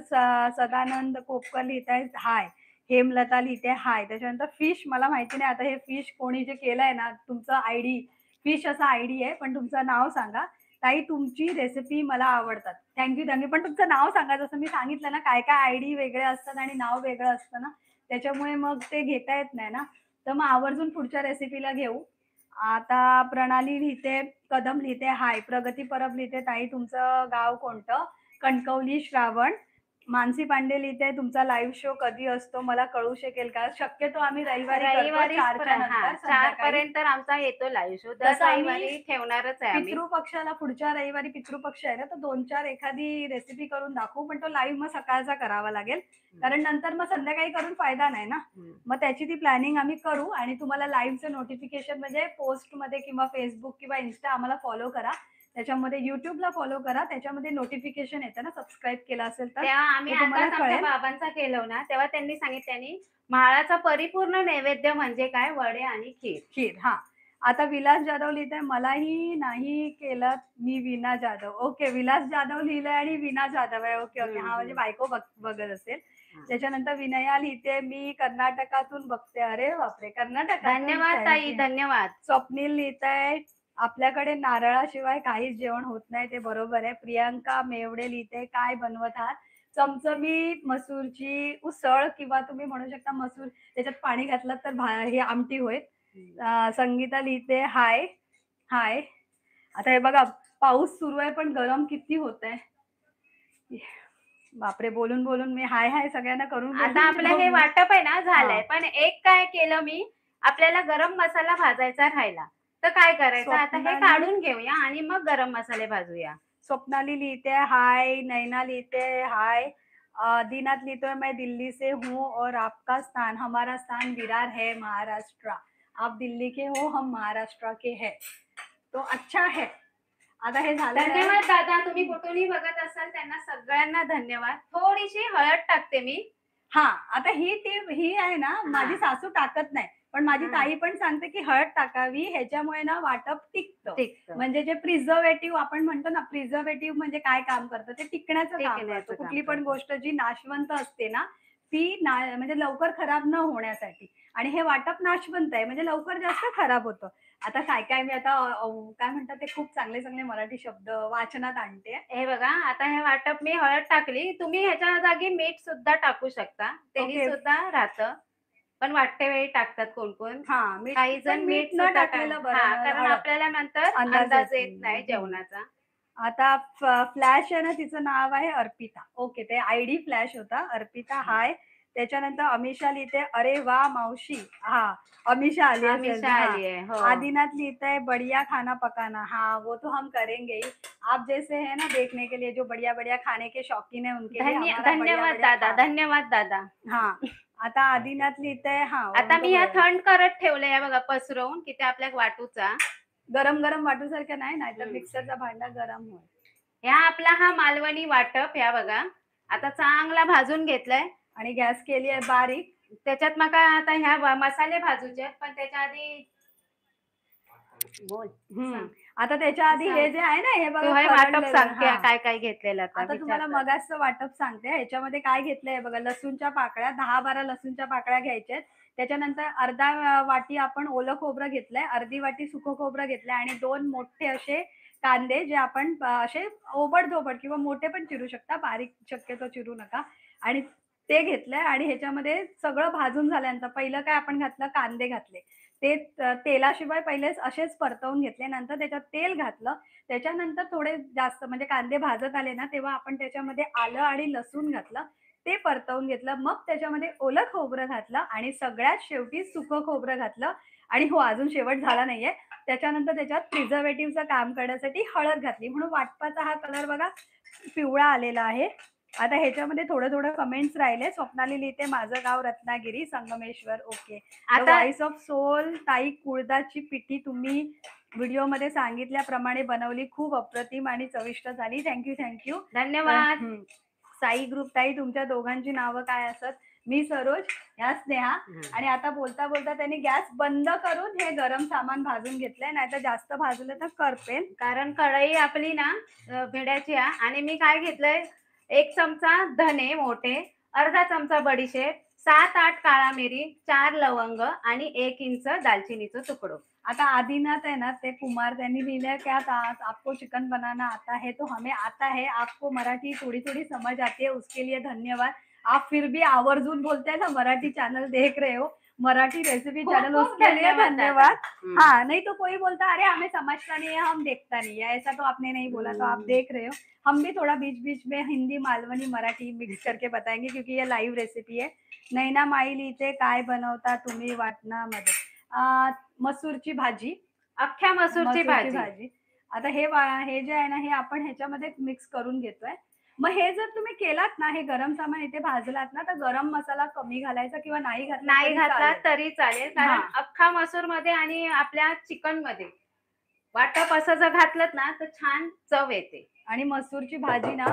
सदानंद कोपकर लिहिताय हाय. हेमलता लिहिते हाय. त्याच्यानंतर फिश, मला माहिती नाही आता हे फिश कोणी जे केलंय ना, तुमचं आयडी फिश असा आयडी आहे, पण तुमचं नाव सांगा. ताई तुमची रेसिपी मला आवडतात. Thank you thank you. पण तुमचं नाव सांगा. जसं मी सांगितलं ना, काय काय आयडी वेगळे असतात आणि नाव वेगळं असतं ना, त्याच्यामुळे मग ते घेता येत नाही ना. तर मग आवर्जून पुढच्या रेसिपीला घेऊ. आता प्रणाली लिहिते, कदम लिहिते हाय. प्रगती परब लिहिते ताई तुमचं गाव कोणतं? कणकवली श्रावण. मानसी पांडे लिहिते तुमचा लाईव्ह शो कधी असतो मला कळू शकेल का? शक्यतो आम्ही रविवारी करतो रविवारी 4च्या नंतर 4 संध्याकाळी. पर्यंत आमचा येतो लाईव्ह शो. दर तसं आम्ही रविवारी ठेवणारच आहे आम्ही. पितृपक्षाला पुढच्या रविवारी पितृपक्ष आहे ना, तर 2-4 एखादी रेसिपी करून दाखवू, पण तो लाईव्ह मग सकाळचा करावा लागेल. कारण नंतर मग संध्याकाळी करून फायदा नाही ना. मग त्याची ती प्लॅनिंग आम्ही करू आणि तुम्हाला लाईव्हचं नोटिफिकेशन म्हणजे पोस्टमध्ये किंवा फेसबुक किंवा इन्स्टा आम्हाला फॉलो करा. त्याच्यामध्ये YouTubeला फॉलो करा. त्याच्यामध्ये नोटिफिकेशन येतं ना, सबस्क्राईब केलं असेल तर. तेव्हा आम्ही ते तुम्हाला आताच आमच्या कळेल. बाबांचा केलं ना, तेव्हा त्यांनी सांगितलं म्हाळाचा परिपूर्ण नैवेद्य म्हणजे काय? वडे आणि खीर. खीर. हां. आता विलास जाधव लिहित आहे, मलाही नाही केलं मी वीणा जाधव. ओके, विलास जाधव लिहिलंय आणि वीणा जाधव आहे. Okay, okay. हां, म्हणजे बायको बघत असेल. त्याच्यानंतर विनया लिहिते, मी कर्नाटकातून बघते. अरे बापरे! कर्नाटकातून. धन्यवाद ताई, धन्यवाद. स्वप्नील लिहितंय, आपल्याकडे नारळाशिवाय काहीच जेवण होत नाही. ते बरोबर आहे. प्रियांका मेवडे लिहिते, काय बनवत आहात? चमचमीत मसूरची उसळ किंवा तुम्ही म्हणू शकता मसूर त्याच्यात पाणी घातलं तर ही आमटी होईल. संगीता लिहिते हाय. हाय. आता हे बघा पाऊस सुरू आहे पण गरम किती होतंय. बापरे! बोलून, बोलून मी हाय, हाय सगळ्यांना करून आता आपलं हे वाटप आहे ना झालंय. पण एक काय केलं मी, आपल्याला गरम मसाला भाजायचा राहिला. तर काय करायचं? आता हे काढून घेऊया आणि मग गरम मसाले भाजूया. स्वप्नाली लिहिते हाय. नैना लिहिते हाय. दीनाथ लिहितोय मैं दिल्ली से हूँ और आपका स्थान हमारा स्थान विरार है महाराष्ट्र. आप दिल्ली के हो, हम महाराष्ट्र के हैं. तो अच्छा है. आता हे झालं. धन्यवाद दादा. तुम्ही कुठूनही बघत असाल त्यांना सगळ्यांना धन्यवाद. थोडीशी हळद टाकते मी. हा, आता ही टीप ही आहे ना, माझी सासू टाकत नाही, पण माझी ताई पण सांगते की हळद टाकावी, ह्याच्यामुळे ना वाटप टिकतं. म्हणजे जे प्रिझर्वेटिव्ह आपण म्हणतो ना, प्रिझर्वेटिव्ह म्हणजे काय काम करतं? ते टिकण्याचं काम करतं. कुठली पण गोष्ट जी नाशवंत असते ना, ती म्हणजे लवकर खराब न होण्यासाठी. आणि हे वाटप नाशवंत आहे म्हणजे लवकर जास्त खराब होतं. आता काय काय मी आता काय म्हणतात ते खूप चांगले चांगले मराठी शब्द वाचनात आणते. हे बघा, आता हे वाटप मी हळद टाकली. तुम्ही ह्याच्या जागी मीठ सुद्धा टाकू शकता. त्यानी सुद्धा राहतं. पण वाटते वेळी टाकतात कोण-कोण. काही जण मीठ न सुद्धा टाकलेलं बरं. कारण आपल्याला नंतर अंदाज येत नाही जेवणाचा. आता फ्लॅश आहे ना, तिचं नाव आहे अर्पिता. ओके, ते आयडी फ्लॅश होता. अर्पिता हाय. त्याच्यानंतर अमिषा लिहिते, अरे वा मावशी. हा, अमिषा आली आहे. हो. आदिनाथ लिहित है बढ़िया खाना पकाना. हाँ, वो तो हम करेंगे ही. आप जैसे है ना देखने के लिए जो बढ़िया बढ़िया खाने के शौकीन है उनके लिए हमारा धन्यवाद दादा. धन्यवाद दादा. हा, आता आदिनाथ लिहितंय. हा, आता मी ह्या थंड करत ठेवलंय बघा पसरवून की ते आपल्या वाटूचा. गरम गरम वाटूसारखं नाही, नाहीतर मिक्सरचा भांडा गरम होईल. ह्या आपला हा मालवणी वाटप ह्या बघा. आता चांगला भाजून घेतलाय आणि गॅस केली आहे बारीक. त्याच्यात मग आता ह्या मसाले भाजूचे पण त्याच्या आधी बोल. आता त्याच्या आधी हे जे आहे ना, हे बघा वाटप सांगते काय काय घेतलेलं. आता तुम्हाला मगाचं वाटप सांगते. ह्याच्यामध्ये काय घेतलंय बघा, लसूणच्या पाकळ्या 10-12 लसूणच्या पाकळ्या घ्यायच्या. त्याच्यानंतर अर्धा वाटी आपण ओलं खोबरं घेतलंय, अर्धी वाटी सुकं खोबरं घेतलंय आणि 2 मोठे असे कांदे जे आपण असे ओबड-धोबड किंवा मोठे पण चिरू शकता, बारीक शक्यतो चिरू नका. आणि ते घेतलंय आणि ह्याच्यामध्ये सगळं भाजून झाल्यानंतर पहिलं काय आपण घातलं, कांदे घातले. ते तेलाशिवाय पहिलेच असेच परतवून घेतले. नंतर त्याच्यात तेल घातलं. त्याच्यानंतर थोडे जास्त म्हणजे कांदे भाजत आले ना, तेव्हा आपण त्याच्यामध्ये आलं आणि लसूण घातलं. ते परतवून घेतलं. मग त्याच्यामध्ये ओलं खोबरं घातलं आणि सगळ्यात शेवटी सुकं खोबरं घातलं. आणि हो, अजून शेवट झाला नाहीये. त्याच्यानंतर त्याच्यात प्रिझर्वेटिव्हचं काम करण्यासाठी हळद घातली. म्हणून वाटपाचा हा कलर बघा पिवळा आलेला आहे. आता ह्याच्यामध्ये थोडं कमेंट्स राहिले. स्वप्नाली लिहिते, माझं गाव Ratnagiri, Sangameshwar. Okay. The voice of soul ताई, कुळदाची पिठी तुम्ही व्हिडिओमध्ये सांगितल्याप्रमाणे बनवली. खूप अप्रतिम आणि चविष्ट झाली. थँक्यू. धन्यवाद. साई ग्रुप ताई, तुमच्या दोघांची नावं काय असत? मी सरोज, ह्या स्नेहा. आणि आता बोलता बोलता त्यांनी गॅस बंद करून हे गरम सामान भाजून घेतलंय, नाहीतर जास्त भाजलं तर करपेल. कारण कढई आपली ना भिड्याची आहे. आणि मी काय घेतलंय, 1 चमचा धने मोठे, अर्धा चमचा बडीशेप, 7-8 काळा मिरी, 4 लवंग आणि 1 इंच दालचिनीचं तुकडं. आता आदिनाथ है ना, ते कुमार त्यांनी लिहिलंय की आता आपको चिकन बनाना आता है तो हमें आता है, आपको मराठी थोड़ी थोड़ी समझ आती है, उसके लिए धन्यवाद. आप फिर भी आवर्जून बोलते हैं ना, मराठी चैनल देख रहे हो, मराठी रेसिपी खूप चैनल, खूप उसके लिए धन्यवाद धन्यवाद. दादा. हाँ, नहीं तो कोई बोलता अरे हमें समझता नहीं है, हम देखता नहीं है, ऐसा तो आपने नहीं बोला, तो आप देख रहे हो. हम भी थोड़ा बीच बीच में हिंदी, मालवणी, मराठी मिक्स करके बताएंगे, क्योंकि ये लाईव्ह रेसिपी आहे. नैना माई लिहिते, काय बनवता तुम्ही वाटणामध्ये? मसूरची भाजी. अख्ख्या मसूरची भाजी. आता हे जे आहे ना, हे आपण ह्याच्यामध्ये मिक्स करून घेतोय. मग हे जर तुम्ही केलात ना, हे गरम सामान इथे भाजलात ना, तर गरम मसाला कमी घालायचा किंवा नाही घातला नाही तरी घातला चालेल. तरी चालेल, कारण अख्खा मसूर मध्ये आणि आपल्या चिकन मध्ये वाटप असं जर घातलं ना तर छान चव येते. आणि मसूरची भाजी ना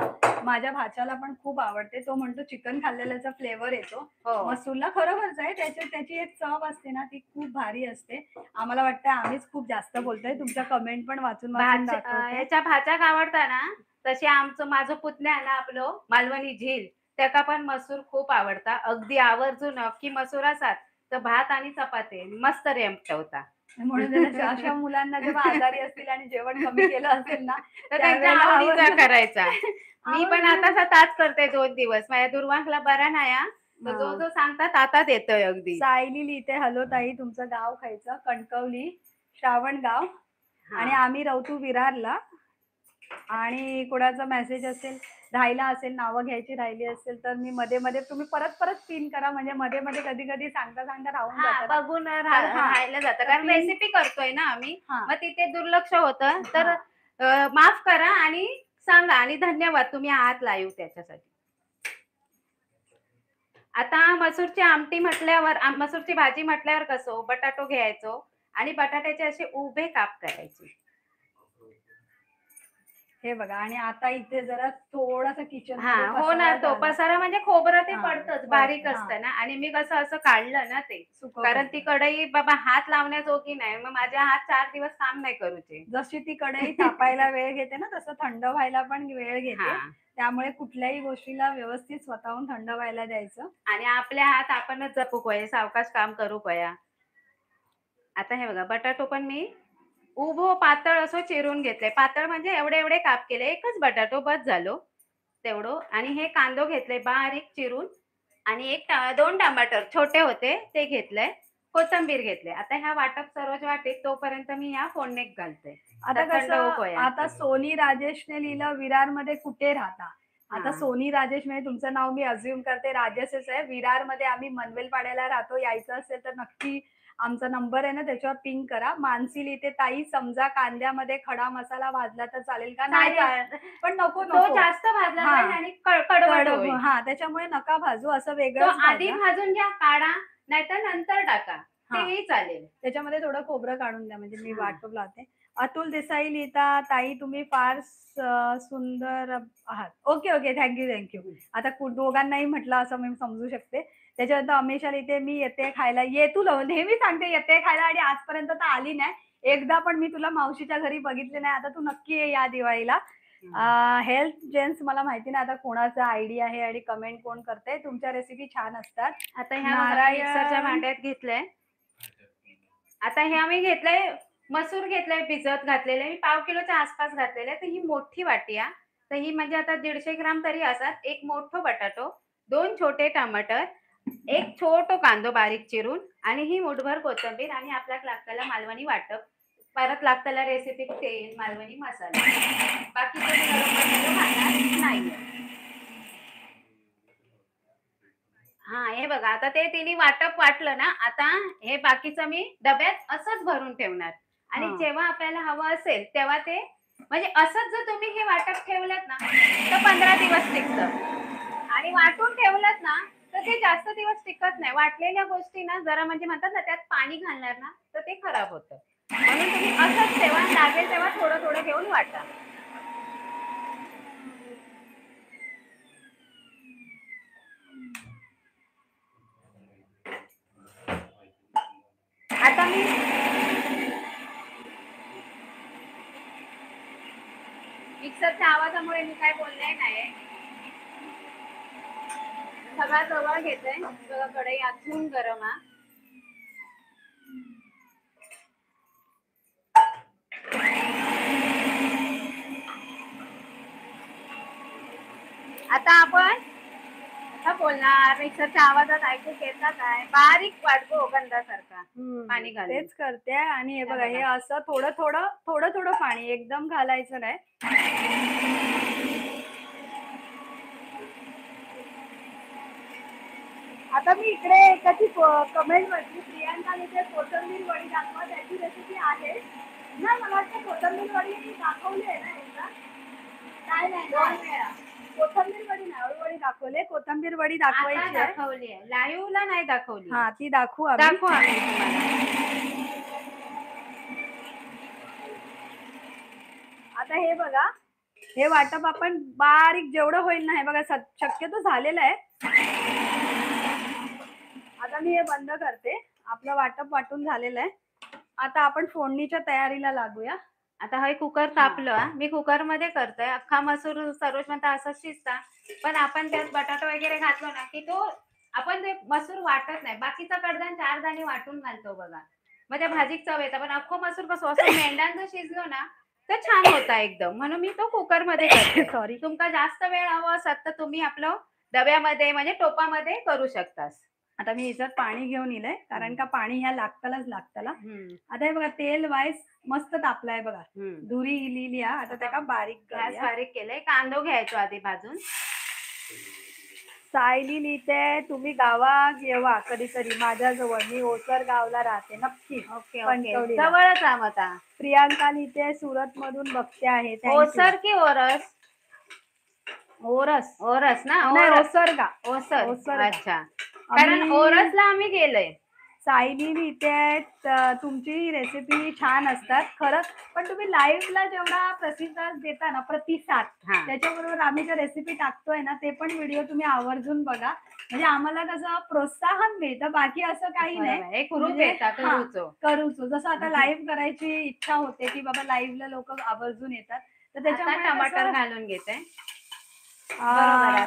माझ्या भाच्याला पण खूप आवडते. तो म्हणतो चिकन खाल्लेल्याचा फ्लेवर येतो. हो. मसूरला खरोखरच आहे, त्याची एक चव असते ना, ती खूप भारी असते. आम्हाला वाटतं आम्हीच खूप जास्त बोलतोय. तुमच्या कमेंट पण वाचून दाखवते. याच्या भाज्या आवडता ना, तशी माझं पुतण्या आहे ना आपलं मालवणी झील, त्याका पण मसूर खूप आवडता. अगदी आवर्जून की मसूर असात तर भात आणि चपाती मस्त रेमटवता. म्हणून अशा मुलांना जेव्हा आजारी असतील आणि जेवण कमी केलं असेल ना, तर त्यांच्या आवडीचा करायचा. मी पण आता ताच करते 2 दिवस. माझ्या दुर्वांकला बरा नाही हा. तर जो जो सांगतात आता देतोय अगदी. सायली लिहिते, हॅलो ताई, तुमचं गाव खायचं? कणकवली, श्रावणगाव. आणि आम्ही राहतो विरारला. आणि कोणाचा मेसेज असेल, राहिला असेल, नावं घ्यायची राहिली असेल, तर मी मध्ये मध्ये तुम्ही परत पिन करा, म्हणजे मध्ये मध्ये कधी कधी सांगता राहून जातं, बघून राहिलं जातं. कारण रेसिपी करतोय ना आम्ही, मग तिथे दुर्लक्ष होतं. तर माफ करा आणि सांगा. आणि धन्यवाद, तुम्ही आहात लाईव्ह त्याच्यासाठी. आता मसूरची आमटी म्हटल्यावर, मसूरची भाजी म्हटल्यावर कसं, बटाटो घ्यायचो आणि बटाट्याचे असे उभे काप करायचे. हे बघा. आणि आता इथे जरा थोडासा किचन हो ना, तो पसारा म्हणजे खोबरं ते पडतच, बारीक असतं ना. आणि मी कसं असं काढलं ना ते, कारण ती कढई बाबा हात लावण्याजोगी नाही. मग माझ्या हात 4 दिवस काम नाही करूचे. जशी ती कढई तापायला वेळ घेते ना, तसं थंड व्हायला पण वेळ घेते. त्यामुळे कुठल्याही गोष्टीला व्यवस्थित स्वतःहून थंड व्हायला द्यायचं. आणि आपल्या हात आपणच जपू पाहिजे, सावकाश काम करू पाया. आता हे बघा, बटाटो पण मी उभो पातळ असं चिरून घेतलंय. पातळ म्हणजे एवढे एवढे काप केले. एकच बटाटो बस झालो तेवढं. आणि हे कांदो घेतले बारीक चिरून. आणि 2 टमाटर छोटे होते ते घेतलंय. कोथिंबीर घेतले. आता ह्या वाटप सरोज वाटेत तोपर्यंत मी ह्या फोडणीत घालते. आता सोनी राजेशने लिहिलं, विरारमध्ये कुठे राहता? आता सोनी राजेश म्हणजे तुमचं नाव मी अज्युम करते राजेशच आहे. विरारमध्ये आम्ही मनवेलपाड्याला राहतो. यायचं असेल तर नक्की आमचा नंबर आहे ना, त्याच्यावर पिंग करा. मानसी लिहिते, ताई समजा कांद्यामध्ये खडा मसाला भाजला तर चालेल का? नाही, पण नको जास्त भाजला आणि कडवट. त्याच्यामुळे नका भाजू, असं वेगळं आधी भाजून घ्या, काढा, नाहीतर नंतर टाका, तेही चालेल. त्याच्यामध्ये थोडं खोबरं काढून द्या, म्हणजे मी वाटप लावते. अतुल देसाई लिहिता, ताई तुम्ही फार सुंदर आहात. Okay, thank you. आता दोघांनाही म्हटलं असं मी समजू शकते. त्याच्यानंतर अमेशा लिहिते, मी येते खायला. ये, तू नेहमी सांगते येते खायला आणि आजपर्यंत तर आली नाही. एकदा पण मी तुला मावशीच्या घरी बघितले नाही. आता तू नक्की ये या दिवाळीला. हेल्थ जेन्स मला माहिती नाही आता कोणाचा आयडी आहे आणि कमेंट कोण करते. तुमच्या रेसिपी छान असतात. आता ह्या मिक्सरच्या भांड्यात घेतलंय. आता हे आम्ही घेतलंय, मसूर घेतलंय भिजत घातलेले. मी 1/2 किलोच्या आसपास घातलेले. तर ही मोठी वाटी आहे. तर ही म्हणजे आता 150 ग्राम तरी असतात. 1 मोठं बटाटो, 2 छोटे टमाटर, 1 छोटो कांदो बारीक चिरून, आणि ही मुठभर कोथिंबीर. आणि आपल्याला लागताला मालवणी वाटप, परत लागताला रेसिपी तेल, मालवणी मसाला. बाकी नाही. हे बघा, आता ते तिने वाटप वाटलं ना, आता हे बाकीचं मी डब्यात असंच भरून ठेवणार. आणि जेव्हा आपल्याला हवं असेल तेव्हा ते, म्हणजे असंच जर तुम्ही हे वाटप ठेवलं ना तर 15 दिवस टिकतं. आणि वाटून ठेवलं ना तर ते जास्त दिवस टिकत नाही. वाटलेल्या गोष्टी ना जरा म्हणजे म्हणतात ना, त्यात पाणी घालणार ना तर ते खराब होतं. म्हणून तुम्ही असंच ठेवा, लागेल तेव्हा थोडं थोडं घेऊन वाटा. आता मी मिक्सरच्या आवाजामुळे मी काय बोलले नाही. सगळा जवळ घेते, बघा कढई अजून गरम आहे. आता आपण आता बोलणार, मिक्सरच्या आवाजात ऐकू येता काय, बारीक वाटतो गंधासारखा पाणी घालून. तेच करते. आणि हे बघा, हे बघा. असं थोडं थोडं थोडं थोडं पाणी एकदम घालायचं नाही. आता मी इकडे एकाची कमेंट वाचली, प्रियांकाने ते कोथिंबीर वडी दाखवा, त्याची रेसिपी आहे ना. मला वाटतं कोथिंबीर वडी दाखवली आहे ना एकदा. नाही 2 वेळा कोथिंबीर वडी नाही, अळूवडी दाखवले. कोथिंबीर वडी दाखवायची आहे. दाखवली आहे, लाईव्हला नाही दाखवली. हा, ती दाखवू आम्ही. दाखवू आम्ही तुम्हाला. आता हे बघा, हे वाटप आपण बारीक जेवढं होईल ना, हे बघा शक्यतो झालेलं आहे. आता मी हे बंद करते. आपलं वाटप वाटून झालेलं आहे. आता आपण फोडणीच्या तयारीला लागूया. आता हे कुकर तापलं. मी कुकर मध्ये करतोय. अख्खा मसूर सर्वच म्हणता असंच शिजता, पण आपण त्यात बटाटा वगैरे घातलो ना की तो आपण ते मसूर वाटत नाही. बाकीचा कडधान 4 दाणे वाटून घालतो बघा, मग त्या भाजीत चव येतं. पण अख्खो मसूर कसं असं मेंढ्यांचं शिजलो ना तर छान होता एकदम, म्हणून मी तो कुकर मध्ये करते. सॉरी. तुमका जास्त वेळ हवं असत तर तुम्ही आपलं डब्यामध्ये म्हणजे टोपामध्ये करू शकतास. आता मी याच्यात पाणी घेऊन येलंय, कारण का पाणी ह्या लागतालाच लागताला. आता हे बघा, तेल वाईस मस्त तापलाय बघा, धुरी इलेली आहे. आता त्याला बारीक गॅस बारीक केलंय. कांदो घ्यायचो आधी भाजून. सायली लिहिते, तुम्ही गावात येवा कधीतरी माझ्याजवळ, मी ओसर गावला राहते. नक्की. ओके कणकवलीला. जवळच आम आता. प्रियांका लिहिते, सुरत मधून बघते आहे. ओसर की ओरस? ओरस. ओरस ना, नाही, ओसरगा. ओसर. ओसर. अच्छा, कारण ओरसला आम्ही गेलोय. सायली लिहिते, तुमची रेसिपी छान असतात खरंच, पण तुम्ही लाईव्हला जेवढा प्रतिसाद देता ना, प्रतिसाद, त्याच्याबरोबर आम्ही ज्या रेसिपी टाकतोय ना, ते पण व्हिडिओ तुम्ही आवर्जून बघा. म्हणजे आम्हाला कसं प्रोत्साहन मिळतं, बाकी असं काही नाही. करूचो जसं आता लाईव्ह करायची इच्छा होते की बाबा लाईव्हला लोक आवर्जून येतात, तर त्याच्यामुळे टमाटर घालून घेते.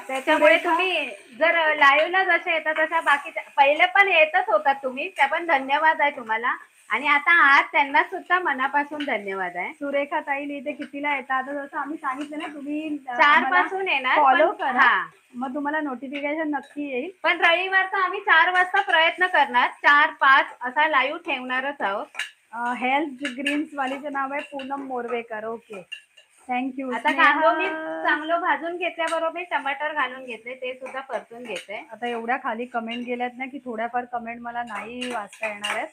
त्याच्यामुळे तुम्ही जर लाईव्हला जसे येतात तशा बाकीच्या पहिले पण येतच होतात तुम्ही, त्या पण धन्यवाद आहे तुम्हाला. आणि आता आज त्यांना सुद्धा मनापासून धन्यवाद आहे. सुरेखा ताई लिहिते, कितीला येतात? आता जसं आम्ही सांगितलं ना, तुम्ही 4 पासून येणार, फॉलो करा, मग तुम्हाला नोटिफिकेशन नक्की येईल. पण रविवारचा आम्ही 4 वाजता प्रयत्न करणार, 4-5 असा लाईव्ह ठेवणारच आहोत. हेल्थ ग्रीन्स वालीचं नाव आहे पूनम मोरवेकर. Okay, thank you. आता कांदो मी चांगलं भाजून घेतल्याबरोबर टमाटर घालून घेतले, ते सुद्धा परतून घेते. आता एवढ्या खाली कमेंट गेल्यात ना की थोड्याफार कमेंट मला नाही वाचता येणार आहेत,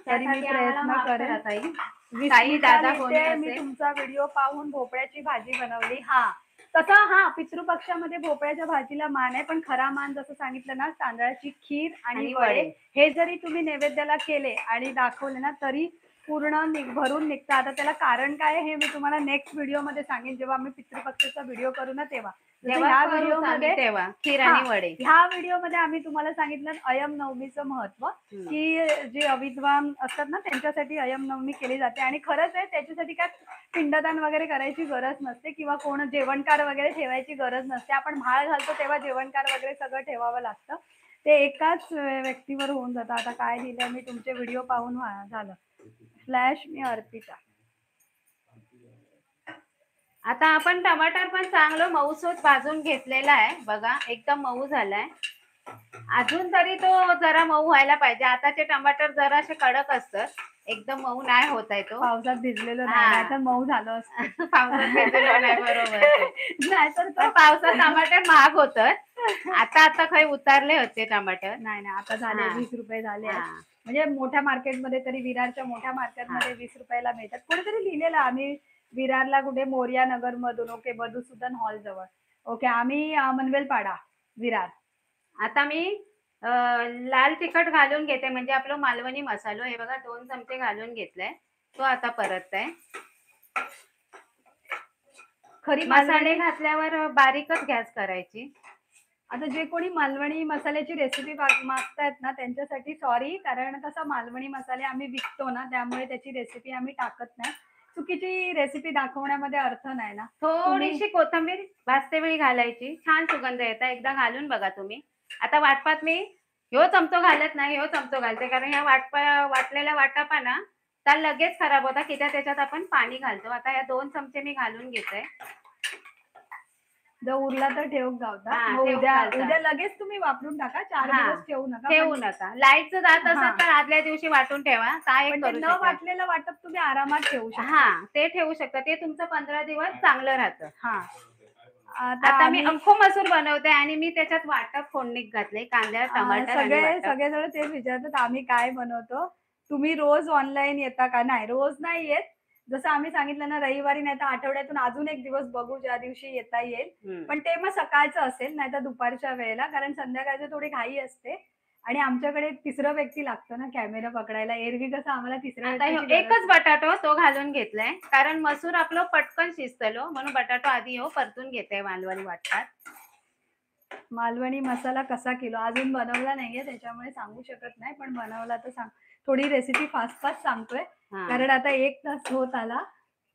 तरी मी प्रयत्न करेन. मी तुमचा व्हिडिओ पाहून भोपळ्याची भाजी बनवली. तसं पितृपक्षामध्ये भोपळ्याच्या भाजीला मान आहे, पण खरा मान जसं सांगितलं ना, तांदळाची खीर आणि वडे हे जरी तुम्ही नैवेद्याला केले आणि दाखवले ना, तरी पूर्ण भरून निघतं. आता त्याला कारण काय आहे हे मी तुम्हाला नेक्स्ट व्हिडिओ मध्ये सांगेन, जेव्हा आम्ही पितृपक्षाचा व्हिडिओ करू ना तेव्हा. ह्या व्हिडिओमध्ये खीर आणि वडे, ह्या व्हिडिओमध्ये आम्ही तुम्हाला सांगितलं अयम नवमीचं महत्व, की जे अविद्वान असतात ना त्यांच्यासाठी अयम नवमी केली जाते. आणि खरंच आहे, त्याच्यासाठी काय पिंडदान वगैरे करायची गरज नसते किंवा कोण जेवणकार वगैरे ठेवायची गरज नसते. आपण म्हाळ घालतो तेव्हा जेवणकार वगैरे सगळं ठेवावं लागतं, ते एकाच व्यक्तीवर होऊन जातं. आता काय लिहिलंय मी, तुमचे व्हिडिओ पाहून झालं. फ्लॅश मी अर्पिता. आता आपण टमाटर पण चांगलं मऊसूत भाजून घेतलेला आहे बघा, एकदम मऊ झालाय. अजून तरी तो जरा मऊ व्हायला पाहिजे. आताचे टमाटर जरासे कडक असतात, एकदम मऊ नाही होत आहे तो. पावसात भिजलेलो नाही तर मऊ झालं असतं. पावसात भिजलेलो नाही, बरोबर. नाहीतर पावसात टमाटर महाग होतं. आता काही उतारले होते टमाटर. नाही आता झाले 20 रुपये झाले. म्हणजे मोठ्या मार्केटमध्ये तरी, विरारच्या मोठ्या मार्केटमध्ये 20 रुपयाला मिळतात. कोणीतरी लिहिलेलं आम्ही विरारला कुठे, मोरिया नगर मधून. ओके, मधुसूदन हॉल जवळ. ओके, आम्ही मनवेलपाडा विरार. आता मी लाल तिखट घालून घेते म्हणजे आपलं मालवणी मसालो हे बघा 2 चमचे घालून घेतलाय. तो आता परतते. खरी मसाले मालवणी घातल्यावर बारीकच गॅस करायची. आता जे कोणी मालवणी मसाल्याची रेसिपी मागतायत ना त्यांच्यासाठी सॉरी, कारण कसं मालवणी मसाले आम्ही विकतो ना त्यामुळे त्याची रेसिपी आम्ही टाकत नाही. चुकीची रेसिपी दाखवण्यामध्ये अर्थ नाही ना. तुम्ही थोडीशी कोथिंबीर भाजते वेळी घालायची. छान सुगंध येता. एकदा घालून बघा तुम्ही. आता वाटपात मी ह्यो चमचो घालत नाही, ह्यो चमचो घालते. कारण ह्या वाटलेल्या वाटापा ना त्या लगेच खराब होतात की त्याच्यात आपण पाणी घालतो. आता ह्या 2 चमचे मी घालून घेते. जर उरला तर ठेवून घालता. हां, मग ठेवून उद्या घालता. उद्या लगेच तुम्ही वापरून टाका. 4 हां, दिवस ठेवू नका. ठेवू नका. लाईटचं जात हां. असेल तर आदल्या दिवशी वाटून ठेवा. काय एक पण ते करू न शकता. वाटलेलं वाटप तुम्ही आरामात ठेवू शकता. हां, ते ठेवू शकता. ते तुमचं 15 दिवस चांगलं राहतं. हां. आता मी अख्खो मसूर बनवते आणि मी त्याच्यात वाटप फोडणीत घातले. कांदा, टमाटर आणि वाटप. सगळेजण तेच विचारतात आम्ही काय बनवतो. तुम्ही रोज ऑनलाईन येता का? नाही, रोज नाही येत. जसं आम्ही सांगितलं ना रविवारी नाही तर आठवड्यातून अजून एक दिवस बघू ज्या दिवशी येता येईल. हं. पण ते मग सकाळचं असेल नाहीतर दुपारच्या वेळेला, कारण संध्याकाळची थोडी घाई असते आणि आमच्याकडे तिसरं व्यक्ती लागतं ना कॅमेरा पकडायला. एरवी कसं आम्हाला तिसऱ्या आता ह्यो व्यक्तीची गरज एकच बटाटो तो घालून घेतलाय. कारण मसूर आपलं पटकन शिजतलो म्हणून बटाटो आधी ह्यो परतून घेते मालवणी वाटपात. मालवणी मसाला कसा किलो? अजून बनवला नाहीये त्याच्यामुळे सांगू शकत नाही. पण बनवला तर सांग. थोडी रेसिपी फास्ट सांगतोय. हां. कारण आता 1 तास होत आला.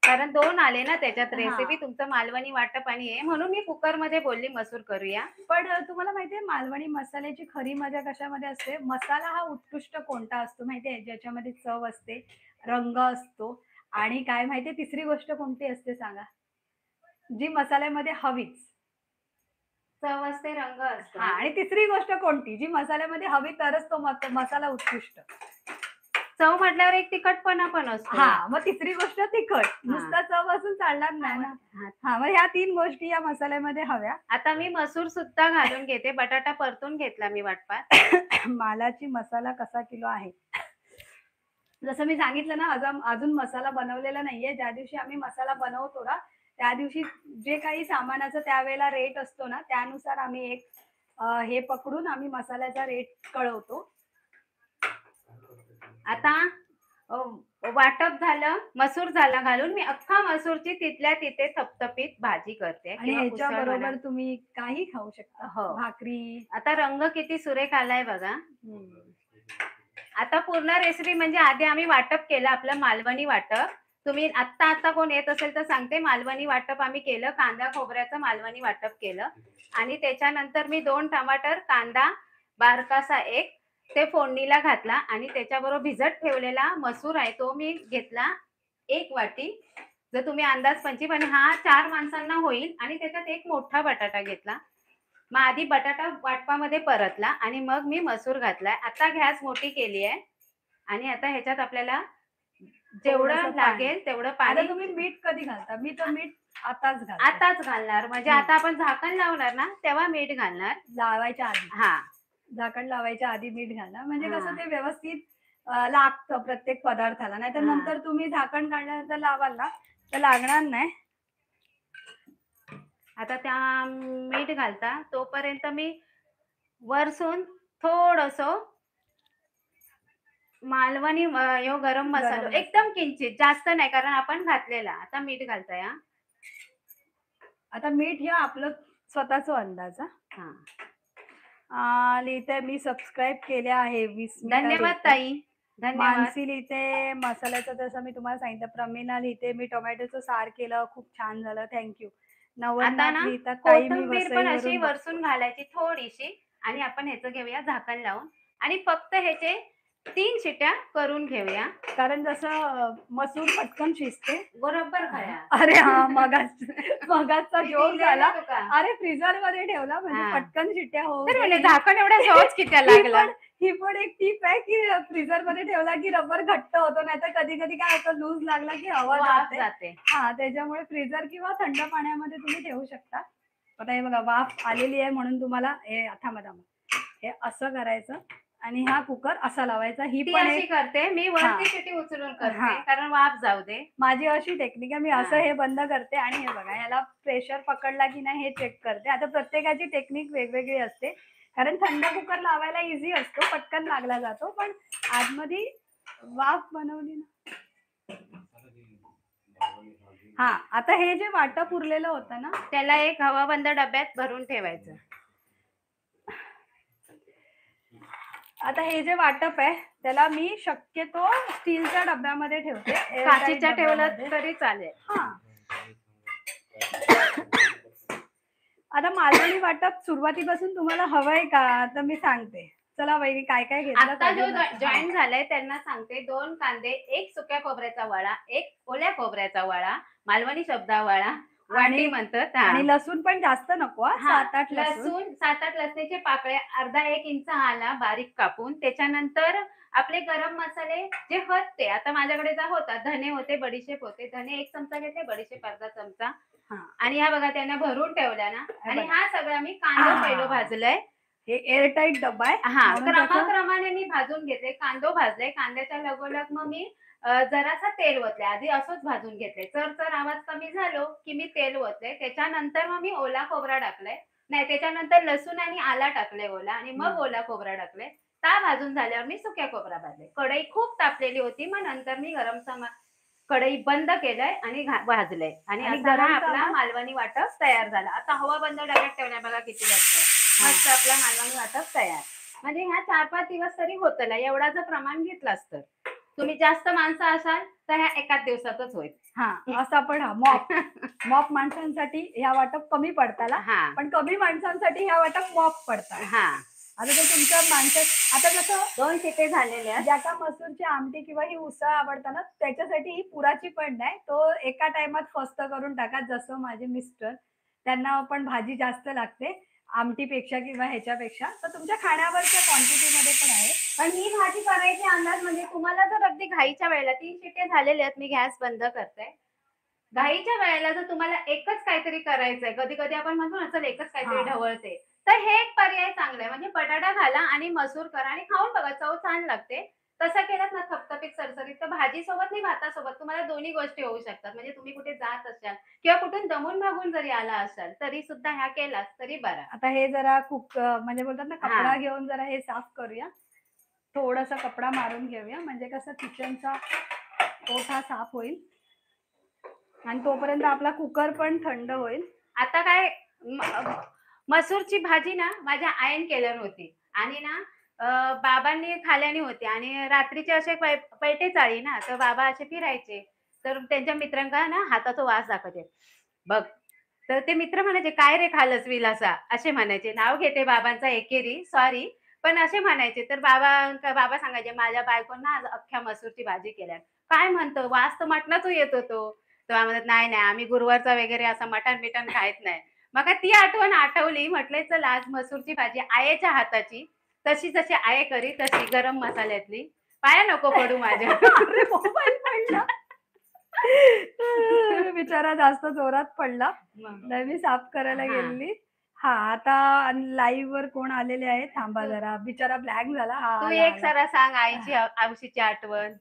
कारण 2 आले ना त्याच्यात हां. रेसिपी तुमचं मालवणी वाटप आणि हे म्हणून मी कुकरमध्ये बोलली मसूर करूया. पण तुम्हाला माहितीये मालवणी मसाल्याची खरी मजा कशामध्ये असते? मसाला हा उत्कृष्ट कोणता असतो माहितीये? ज्याच्यामध्ये चव असते, रंग असतो आणि काय माहितीये तिसरी गोष्ट कोणती असते सांगा? जी मसाल्यामध्ये हवीच. चव असते, रंग असतो. हां, आणि तिसरी गोष्ट कोणती? जी मसाल्यामध्ये हवी तरच तो मसाला उत्कृष्ट. चव म्हटल्यावर एक तिखटपणा पण असतो. हां, मग तिसरी गोष्ट तिखट. हां. नुसता चव असून चालणार नाही ना. हां. हां, मग ह्या 3 गोष्टी या मसाल्यामध्ये हव्या. आता मी मसूर सुद्धा घालून घेते. बटाटा परतून घेतला मी वाटपात. मालाची मसाला कसा किलो आहे? जसं मी सांगितलं ना अजून मसाला बनवलेला नाहीये. ज्या दिवशी आम्ही मसाला बनवतो ना, त्या दिवशी जे काही सामानाचा त्यावेळेला रेट असतो ना, त्यानुसार आम्ही एक हे पकडून आम्ही मसाल्याचा रेट कळवतो. आता अ, वाटप झालं, मसूर झाला घालून मी अख्खा मसूरची तिथल्या तिथे थपथपीत भाजी करते आणि किंवा उसळ ह्याच्याबरोबर म्हणा. तुम्ही काही खाऊ शकता. हो. भाकरी. आता रंग किती सुरेख आलाय बघा. हं. आता पूर्ण रेसिपी म्हणजे आधी आम्ही वाटप केलं आपलं मालवणी वाटप. तुम्ही आत्ता कोण येत असेल तर सांगते मालवणी वाटप आम्ही केलं. कांदा खोबऱ्याचं मालवणी वाटप केलं आणि त्याच्यानंतर मी 2 टमाटर, कांदा बारकासा 1 ते फोडणीला घातला आणि त्याच्याबरोबर भिजत ठेवलेला मसूर आहे तो मी घेतला 1 वाटी. जर तुम्ही अंदाज पंची पण हा 4 माणसांना होईल आणि त्याच्यात एक मोठा बटाटा घेतला. मग आधी बटाटा वाटपामध्ये परतला आणि मग मी मसूर घातलाय. आता गॅस मोठी केली आहे आणि आता ह्याच्यात आपल्याला जेवढं थोडंसं पाणी. लागेल तेवढं आता पाणी तुम्ही मीठ कधी घालता? मी तर मीठ आताच घालते. आताच घालणार. म्हणजे आता आपण झाकण लावणार ना तेव्हा मीठ घालणार. लावायच्या आधी. हां. झाकण लावायच्या आधी मीठ घालणार. म्हणजे हां. कसं ते व्यवस्थित लागतं प्रत्येक पदार्थाला. नाहीतर हां. नंतर तुम्ही झाकण काढल्यानंतर लावाल ना, तर लागणार नाही. आता त्या मीठ घालता तोपर्यंत मी वरसून थोडंसं मालवणी ह्यो गरम मसालो मसाला. एकदम किंचित जास्त नाही कारण आपण घातलेला. आता मीठ घालताय हां. आता मीठ हे आपलं स्वतःचा अंदाज हां. हां. लिहिते मी सबस्क्राईब केले आहे. धन्यवाद ताई. धन्यवाद. मानसी लिहिते मसाल्याचं जसं मी तुम्हाला सांगितलं. प्रमिला लिहिते मी टोमॅटोचं सार केलं खूप छान झालं थँक यू. आता नवलनाथ ना लिहितात ताई मी कोथिंबीर पण अशी वसईवरून वरसून घालायची थोडीशी आणि आपण ह्याचं घेऊया झाकण लावून आणि फक्त ह्याचे 3 शिट्या करून घेऊया. कारण जसं मसूर पटकन शिजते. बरोबर खया. अरे हा मगाचा जोक झाला. तुका. अरे फ्रीझर मध्ये ठेवला म्हणजे हां. पटकन शिट्ट्या होऊ तर म्हणजे दे. झाकण एवढ्या सहज कित्या लागलं. ही पण एक टीप आहे की फ्रीझर मध्ये ठेवला की रबर घट्ट होतो नाहीतर कधी कधी काय होतं लूज लागला की हवा वाफ जाते. जाते. हा त्याच्यामुळे फ्रीझर किंवा थंड पाण्यामध्ये तुम्ही ठेवू शकता. आता हे बघा वाफ आलेली आहे म्हणून तुम्हाला हे थांबा हे असं करायचं आणि हा कुकर असा लावायचा. ही ती पण अशी एक करते मी हां. वरती शिटी उचलून करते हां. कारण वाफ जाऊ दे. माझी अशी टेक्निक आहे. मी असं हां. हे बंद करते आणि हे बघा याला प्रेशर पकडला की नाही हे चेक करते. आता प्रत्येकाची टेक्निक वेगवेगळी असते. कारण थंड कुकर लावायला इझी असतो, पटकन लागला जातो, पण आतमध्ये वाफ बनवली ना. हा, आता हे जे वाटप उरलेलं होतं ना, त्याला एक हवाबंद डब्यात भरून ठेवायचं. आता हे जे वाटप आहे त्याला मी शक्यतो स्टीलच्या डब्यामध्ये ठेवते, airtight काचेच्या ठेवलं डब्यामध्ये. तरी चालेल. हा, आता मालवणी वाटप सुरुवातीपासून तुम्हाला हवंय का, तर मी सांगते. चला वैरी, काय काय घेतलं आता जो कधी नसतं. जॉईन झालाय त्यांना सांगते, 2 कांदे, 1 सुक्या खोबऱ्याचा वडा, 1 ओल्या खोबऱ्याचा वडा, मालवणी शब्दावळा, वाटी म्हणतात. आणि लसूण पण जास्त नको, हा, 7-8 लसूण. लसूण 7-8 लसणीचे पाकळ्या, अर्धा 1 इंच आला बारीक कापून. त्याच्यानंतर आपले गरम मसाले जे होते, आता माझ्याकडे जा होता, धने होते, बडीशेप होते. धने 1 चमचा घेतले, बडीशेप अर्धा चमचा. आणि ह्या बघा त्यांना भरून ठेवल्या ना. आणि हा सगळा मी कांदा पहिलं भाजलाय. हे एअरटाईट डबा आहे. हा, क्रमाक्रमाने मी भाजून घेतले. कांदो भाजले, कांद्याच्या लगोलग मग मी जरासा तेल ओतले. आधी असंच भाजून घेतले. चर आवाज कमी झालो की मी तेल ओतले. त्याच्यानंतर मग मी ओला खोबरा टाकलाय. नाही, त्याच्यानंतर लसूण आणि आला टाकले ओला, आणि मग ओला खोबरा टाकले. ता भाजून झाल्यावर मी सुक्या खोबरा भाजले. कढई खूप तापलेली होती, मग नंतर मी कढई बंद केलंय आणि भाजलंय. आणि आता हा आपला मालवणी वाटप तयार झाला. आता हवा बंद डब्यात ठेवलाय बघा किती वाजता. मस्त आपला मालवणी वाटप तयार. म्हणजे ह्या 4-5 दिवस तरी होतला. एवढा जर प्रमाण घेतलास तर तुम्ही जास्त माणसं असाल तर ह्या एकाच दिवसातच होईल. हा, असा पण मॉप माणसांसाठी ह्या वाटप कमी पडताला, पण कमी माणसांसाठी ह्या वाटप मॉप पडतात. हा, आता ते तुमच्या माणसं, आता जसं 2 शिटे झालेले आहेत. ज्याका मसूरची आमटी किंवा ही उसळ आवडतं ना, त्याच्यासाठी ही पुराची पण नाही, तो एका टायमात फस्त करून टाका. जसं माझे मिस्टर, त्यांना पण भाजी जास्त लागते आमटीपेक्षा किंवा ह्याच्यापेक्षा, तर तुमच्या खाण्यावरच्या क्वांटिटीमध्ये पण आहे. पण ही भाजी करायची अंदाज म्हणजे तुम्हाला जर अगदी घाईच्या वेळेला 3 शिटे झालेले आहेत, मी गॅस बंद करते. घाईच्या वेळेला जर तुम्हाला एकच काहीतरी करायचंय, कधी कधी आपण म्हणतो ना, चल एकच काहीतरी ढवळते, तर हे एक पर्याय चांगला आहे. म्हणजे बटाटा घाला आणि मसूर करा आणि खाऊन बघा, चव छान लागते. तसं केलं ना थपथपीत सरसरीत, तर भाजीसोबत नाही भातासोबत तुम्हाला दोन्ही गोष्टी होऊ शकतात. म्हणजे तुम्ही कुठे जात असाल किंवा कुठून दमून भागून जरी आला असाल तरी सुद्धा ह्या केलास तरी बरा. आता हे जरा म्हणजे बोलतात ना, कपडा घेऊन जरा हे साफ करूया. थोडासा कपडा मारून घेऊया, म्हणजे कसं किचनचा ओठा साफ होईल आणि तोपर्यंत आपला कुकर पण थंड होईल. आता काय, मसूरची भाजी ना माझ्या आईन केल्यावर होती आणि ना बाबांनी खाल्याने होते, आणि रात्रीचे असे पैठे चाळी ना, तर बाबा असे फिरायचे, तर त्यांच्या मित्रांका ना हाताचा वास दाखवते बघ. तर ते मित्र म्हणायचे, काय रे खालस विलासा, असे म्हणायचे. नाव घेते बाबांचा एकेरी, सॉरी, पण असे म्हणायचे. तर बाबा सांगायचे, माझ्या बायकोंना आज अख्ख्या मसूरची भाजी केल्या. काय म्हणतो, वास तर मटणाचा येत होतो. तेव्हा म्हणत, नाही नाही, आम्ही गुरुवारचा वगैरे असं मटण बिटन खायत नाही. मग ती आठवण आठवली. म्हटले चल आज मसूरची भाजी आईच्या हाताची, तशी जशी आई करी तशी गरम मसाल्यातली. पाया नको पडू माझ्या. मोबाईल पडला. बिचारा जास्त जोरात पडला. मी साफ करायला गेलेली. हा, आता लाईव्ह वर कोण आलेले आहे, थांबा जरा, बिचारा ब्लॅक झाला. तू एक सरा सांग आईची आवशीची आठवण.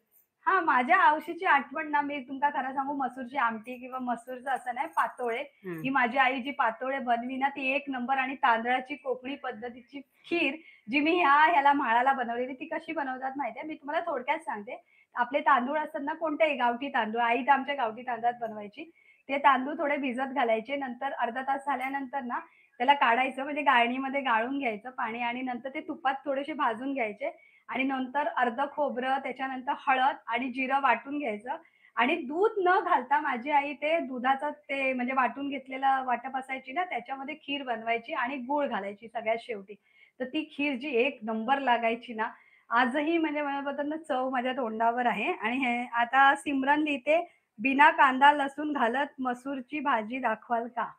हा, माझ्या आवशीची आठवण ना, मी तुमका खरं सांगू, मसूरची आमटी किंवा मसूरचं असं नाही, पातोळे, ही माझी आई जी पातोळे बनवी ना, ती एक नंबर. आणि तांदळाची कोकणी पद्धतीची खीर जी मी ह्याला म्हाळाला बनवलेली, ती कशी बनवतात माहितीये, मी तुम्हाला थोडक्यात सांगते. आपले तांदूळ असतात ना, कोणतेही गावठी तांदूळ, आई तर आमच्या गावठी तांदळात बनवायची. ते तांदूळ थोडे भिजत घालायचे, नंतर अर्धा तास झाल्यानंतर ना त्याला काढायचं, म्हणजे गाळणीमध्ये गाळून घ्यायचं पाणी, आणि नंतर ते तुपात थोडेसे भाजून घ्यायचे, आणि नंतर अर्ध खोबरं, त्याच्यानंतर हळद आणि जिरं वाटून घ्यायचं. आणि दूध न घालता माझी आई ते दुधाचं ते म्हणजे वाटून घेतलेलं वाटप असायची ना, त्याच्यामध्ये खीर बनवायची आणि गूळ घालायची सगळ्यात शेवटी. तर ती खीर जी एक नंबर लागायची ना, आजही म्हणजे मला बोलतात ना, चव माझ्या तोंडावर आहे. आणि हे आता सिमरन लिहिते, बिना कांदा लसूण घालत मसूरची भाजी दाखवाल का?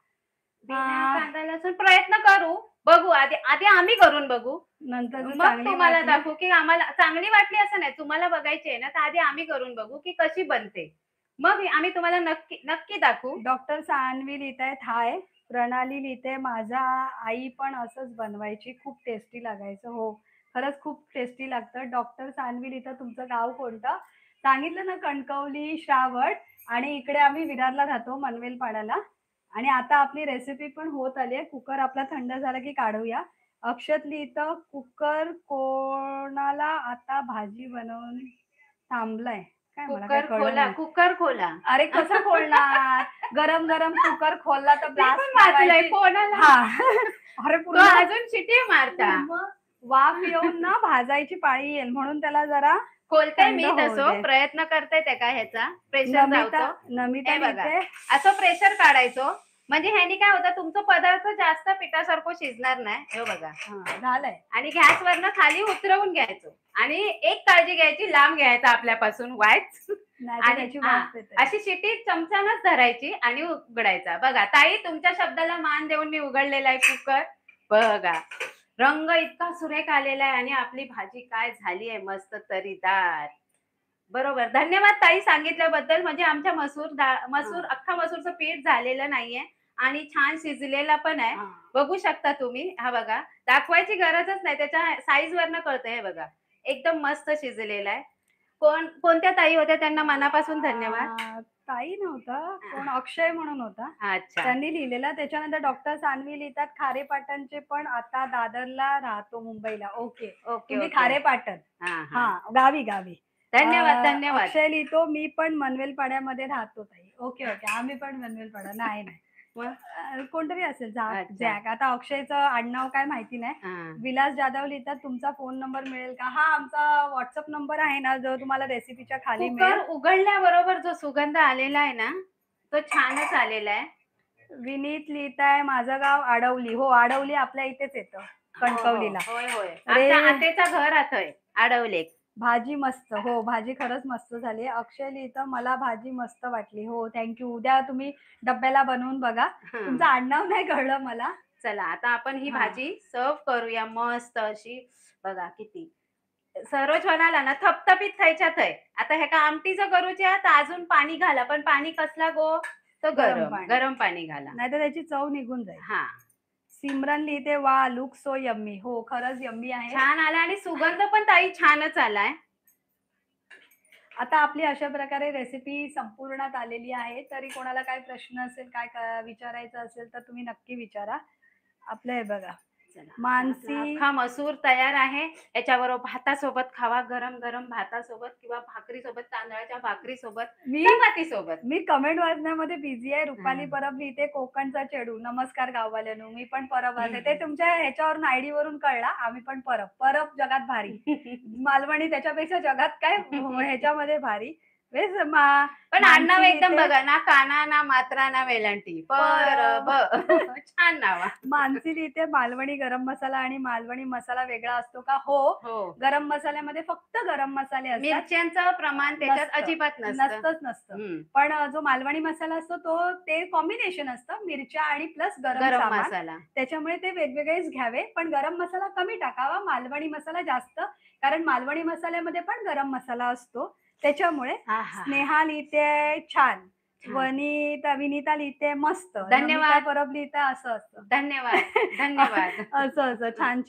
बिना कांदा लसूण प्रयत्न करू, बघू, आधी आधी आम्ही करून बघू, नंतर मग तुम्हाला दाखवू की आम्हाला चांगली वाटली असं नाही. तुम्हाला बघायची आहे ना, तर आधी आम्ही करून बघू की कशी बनते, मग आम्ही तुम्हाला नक्की नक्की दाखवू. डॉक्टर सान्वी लिहितायत, हाय. प्रणाली लिहिते, माझा आई पण असंच बनवायची, खूप टेस्टी लागायचं. हो, खरंच खूप टेस्टी लागतं. डॉक्टर सान्वी लिहितं, तुमचं गाव कोणतं? सांगितलं ना, कणकवली, श्रावण. आणि इकडे आम्ही विरारला राहतो, मनवेल पाड्याला. आणि आता आपली रेसिपी पण होत आली आहे. कुकर आपला थंड झाला की काढूया. अक्षत लिहितं कुकर कोणाला आता भाजी बनवून थांबलाय. काय मला काही कुकर कळलं खोला, नाही. कुकर खोला. अरे कसं खोलणार? गरम गरम कुकर खोलला तर मी ब्लास्ट पण वाचलंय मारायची. कोणाला. हा अरे तो पूर्ण अजून शिटी मारता. मग वाफ येऊन ना भाजायची पाळी येईल म्हणून त्याला जरा खोलते थंड मी होऊ तसं दे. प्रयत्न करते ते का ह्याचा प्रेशर नमिता जावतो. नमिता हे बघा लिहिते असं प्रेशर काढायचो म्हणजे ह्यानी काय होतं तुमचं पदार्थ जास्त पिठासारखं शिजणार नाही. हे बघा झालंय. आणि गॅसवरनं खाली उतरवून घ्यायचो आणि एक काळजी घ्यायची लांब घ्यायचा आपल्यापासून वाईच नाहीतर आणि त्याची वाफ येते. अशी शिटी चमचानच धरायची आणि उघडायचा. बघा ताई तुमच्या शब्दाला मान देऊन मी उघडलेला आहे कुकर. बघा रंग इतका सुरेख आलेला आहे आणि आपली भाजी काय झाली आहे मस्त तरीदार. बरोबर धन्यवाद ताई सांगितल्याबद्दल. म्हणजे आमच्या मसूर अख्खा मसूरचं पीठ झालेलं नाहीये आणि छान शिजलेला पण आहे. बघू शकता तुम्ही. हा बघा दाखवायची गरजच नाही त्याच्या साईज वरनं कळतं. हे बघा एकदम मस्त शिजलेला आहे. कोणत्या ताई होत्या त्यांना मनापासून धन्यवाद. ताई नव्हता कोण अक्षय म्हणून होता. अच्छा त्यांनी लिहिलेला. त्याच्यानंतर डॉक्टर सानवी लिहितात खारेपाटणचे पण आता दादरला राहतो मुंबईला. ओके ओके तुम्ही ओके. खारेपाटण हा हा गावी. धन्यवाद धन्यवाद. अक्षय लिहितो मी पण मनवेलपाड्यामध्ये राहतो ताई. ओके आम्ही पण मनवेलपाडा नाही कोणतरी असेल जॅक. आता अक्षयचं आडनाव काय माहिती नाही. विलास जाधव लिहितात तुमचा फोन नंबर मिळेल का? हा आमचा व्हॉट्सअप नंबर आहे ना जो तुम्हाला रेसिपीच्या खाली मिळेल. कुकर उघडल्याबरोबर जो सुगंध आलेला आहे ना तो छानच आलेला आहे. विनीत लिहिताय माझं गाव आडवली. हो आडवली आपल्या इथेच येतं कणकवलीला. होय होय आमच्या आतेचं घर आहे आडवले. भाजी मस्त. हो भाजी खरंच मस्त झाली. अक्षय लिहितं मला भाजी मस्त वाटली. हो थँक्यू. उद्या तुम्ही डब्याला बनवून बघा. तुमचं आडनाव नाही कळलं मला. चला आता आपण ही भाजी सर्व करूया मस्त अशी. बघा किती सरोज म्हणाला ना थपथपीत खायच्या थय. आता ह्या का आमटीचं करूच्या तर अजून पाणी घाला पण पाणी कसला गो तो गरम पाणी घाला नाहीतर त्याची चव निघून जाईल. हा सिमरन लिहिते वा लुक सो यम्मी. हो खरंच यम्मी आहे. छान आला आणि सुगंध पण ताई छानच आलाय. आता आपली अशा प्रकारे रेसिपी संपूर्णात आलेली आहे. तरी कोणाला काय प्रश्न असेल काय विचारायचं असेल तर तुम्ही नक्की विचारा. आपलं हे बघा मानसी अख्खा मसूर तयार आहे. याच्याबरोबर भातासोबत खावा गरम गरम भातासोबत किंवा भाकरीसोबत तांदळाच्या भाकरीसोबत चपातीसोबत. मी कमेंट वाचण्यामध्ये बिझी आहे. रुपाली परब लिहिते कोकणचा चेडू. नमस्कार गाववाल्यानो मी पण परब आहे. ते तुमच्या ह्याच्यावरून आयडी वरून कळला. आम्ही पण परब जगात भारी. मालवणी त्याच्यापेक्षा जगात काय ह्याच्यामध्ये भारी. पण आडनाव एकदम बघा ना काना ना मात्रा ना वेलांटी परब. छान नाव. मानसी लिहिते मालवणी गरम मसाला आणि मालवणी मसाला वेगळा असतो का? हो गरम मसाल्यामध्ये फक्त गरम मसाले असतात. मिरच्यांचं प्रमाण त्याच्यात अजिबात नसतं. पण जो मालवणी मसाला असतो तो ते कॉम्बिनेशन असतं मिरच्या आणि प्लस गरम मसाला. त्याच्यामुळे ते वेगवेगळेच घ्यावे. पण गरम मसाला कमी टाकावा मालवणी मसाला जास्त. कारण मालवणी मसाल्यामध्ये पण गरम मसाला असतो त्याच्यामुळे. स्नेहा लिहिते छान. विनीता लिहिते मस्त. धन्यवाद. परब लिहिते असं असतं. धन्यवाद धन्यवाद. असं छान.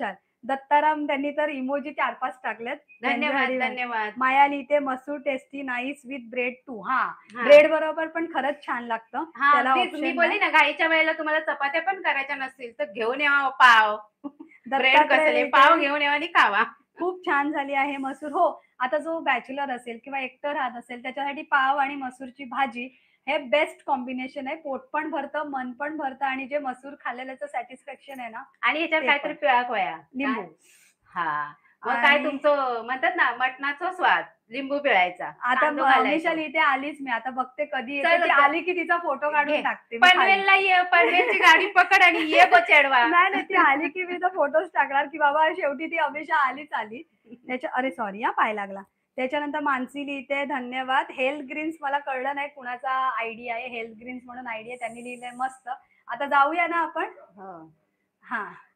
दत्ताराम त्यांनी तर इमोजी 4-5 टाकलेत. धन्यवाद. माया लिहिते मसूर tasty nice with bread too. Bread बरोबर पण खरंच छान लागतं. त्याला मी बोलली ना घाईच्या वेळेला तुम्हाला चपात्या पण करायच्या नसतील तर घेऊन यावं पाव. ब्रेड कसले पाव घेऊन यावं आणि खावा. खूप छान झाली आहे मसूर. हो आता जो बॅचलर असेल किंवा एकटं राहत असेल त्याच्यासाठी पाव आणि मसूरची भाजी हे बेस्ट कॉम्बिनेशन आहे. पोट पण भरतं मन पण भरतं आणि जे मसूर खाल्लेल्याचं सॅटिस्फॅक्शन आहे ना. आणि ह्याच्यात काहीतरी पिळा खोया लिंबू. मग काय तुमचं म्हणतात ना मटणाचा स्वाद लिंबू पिळायचा. आता अमिषा लिहिते आलीच मी आता बघते कधी येते. ती आली की तिचा फोटो काढून टाकते. पनवेलला ये पनवेलची गाडी पकड आणि ये चढवा. नाही ती आली की मी तर फोटोज टाकणार की बाबा शेवटी ती अमिषा आलीच आली. त्याच्या अरे सॉरी पाय लागला. त्याच्यानंतर मानसी लिहिते धन्यवाद. हेल्थ ग्रीन्स मला कळलं नाही कुणाचा आयडी आहे. हेल्थ ग्रीन्स म्हणून आयडी आहे त्यांनी लिहिलंय मस्त. आता जाऊया ना आपण.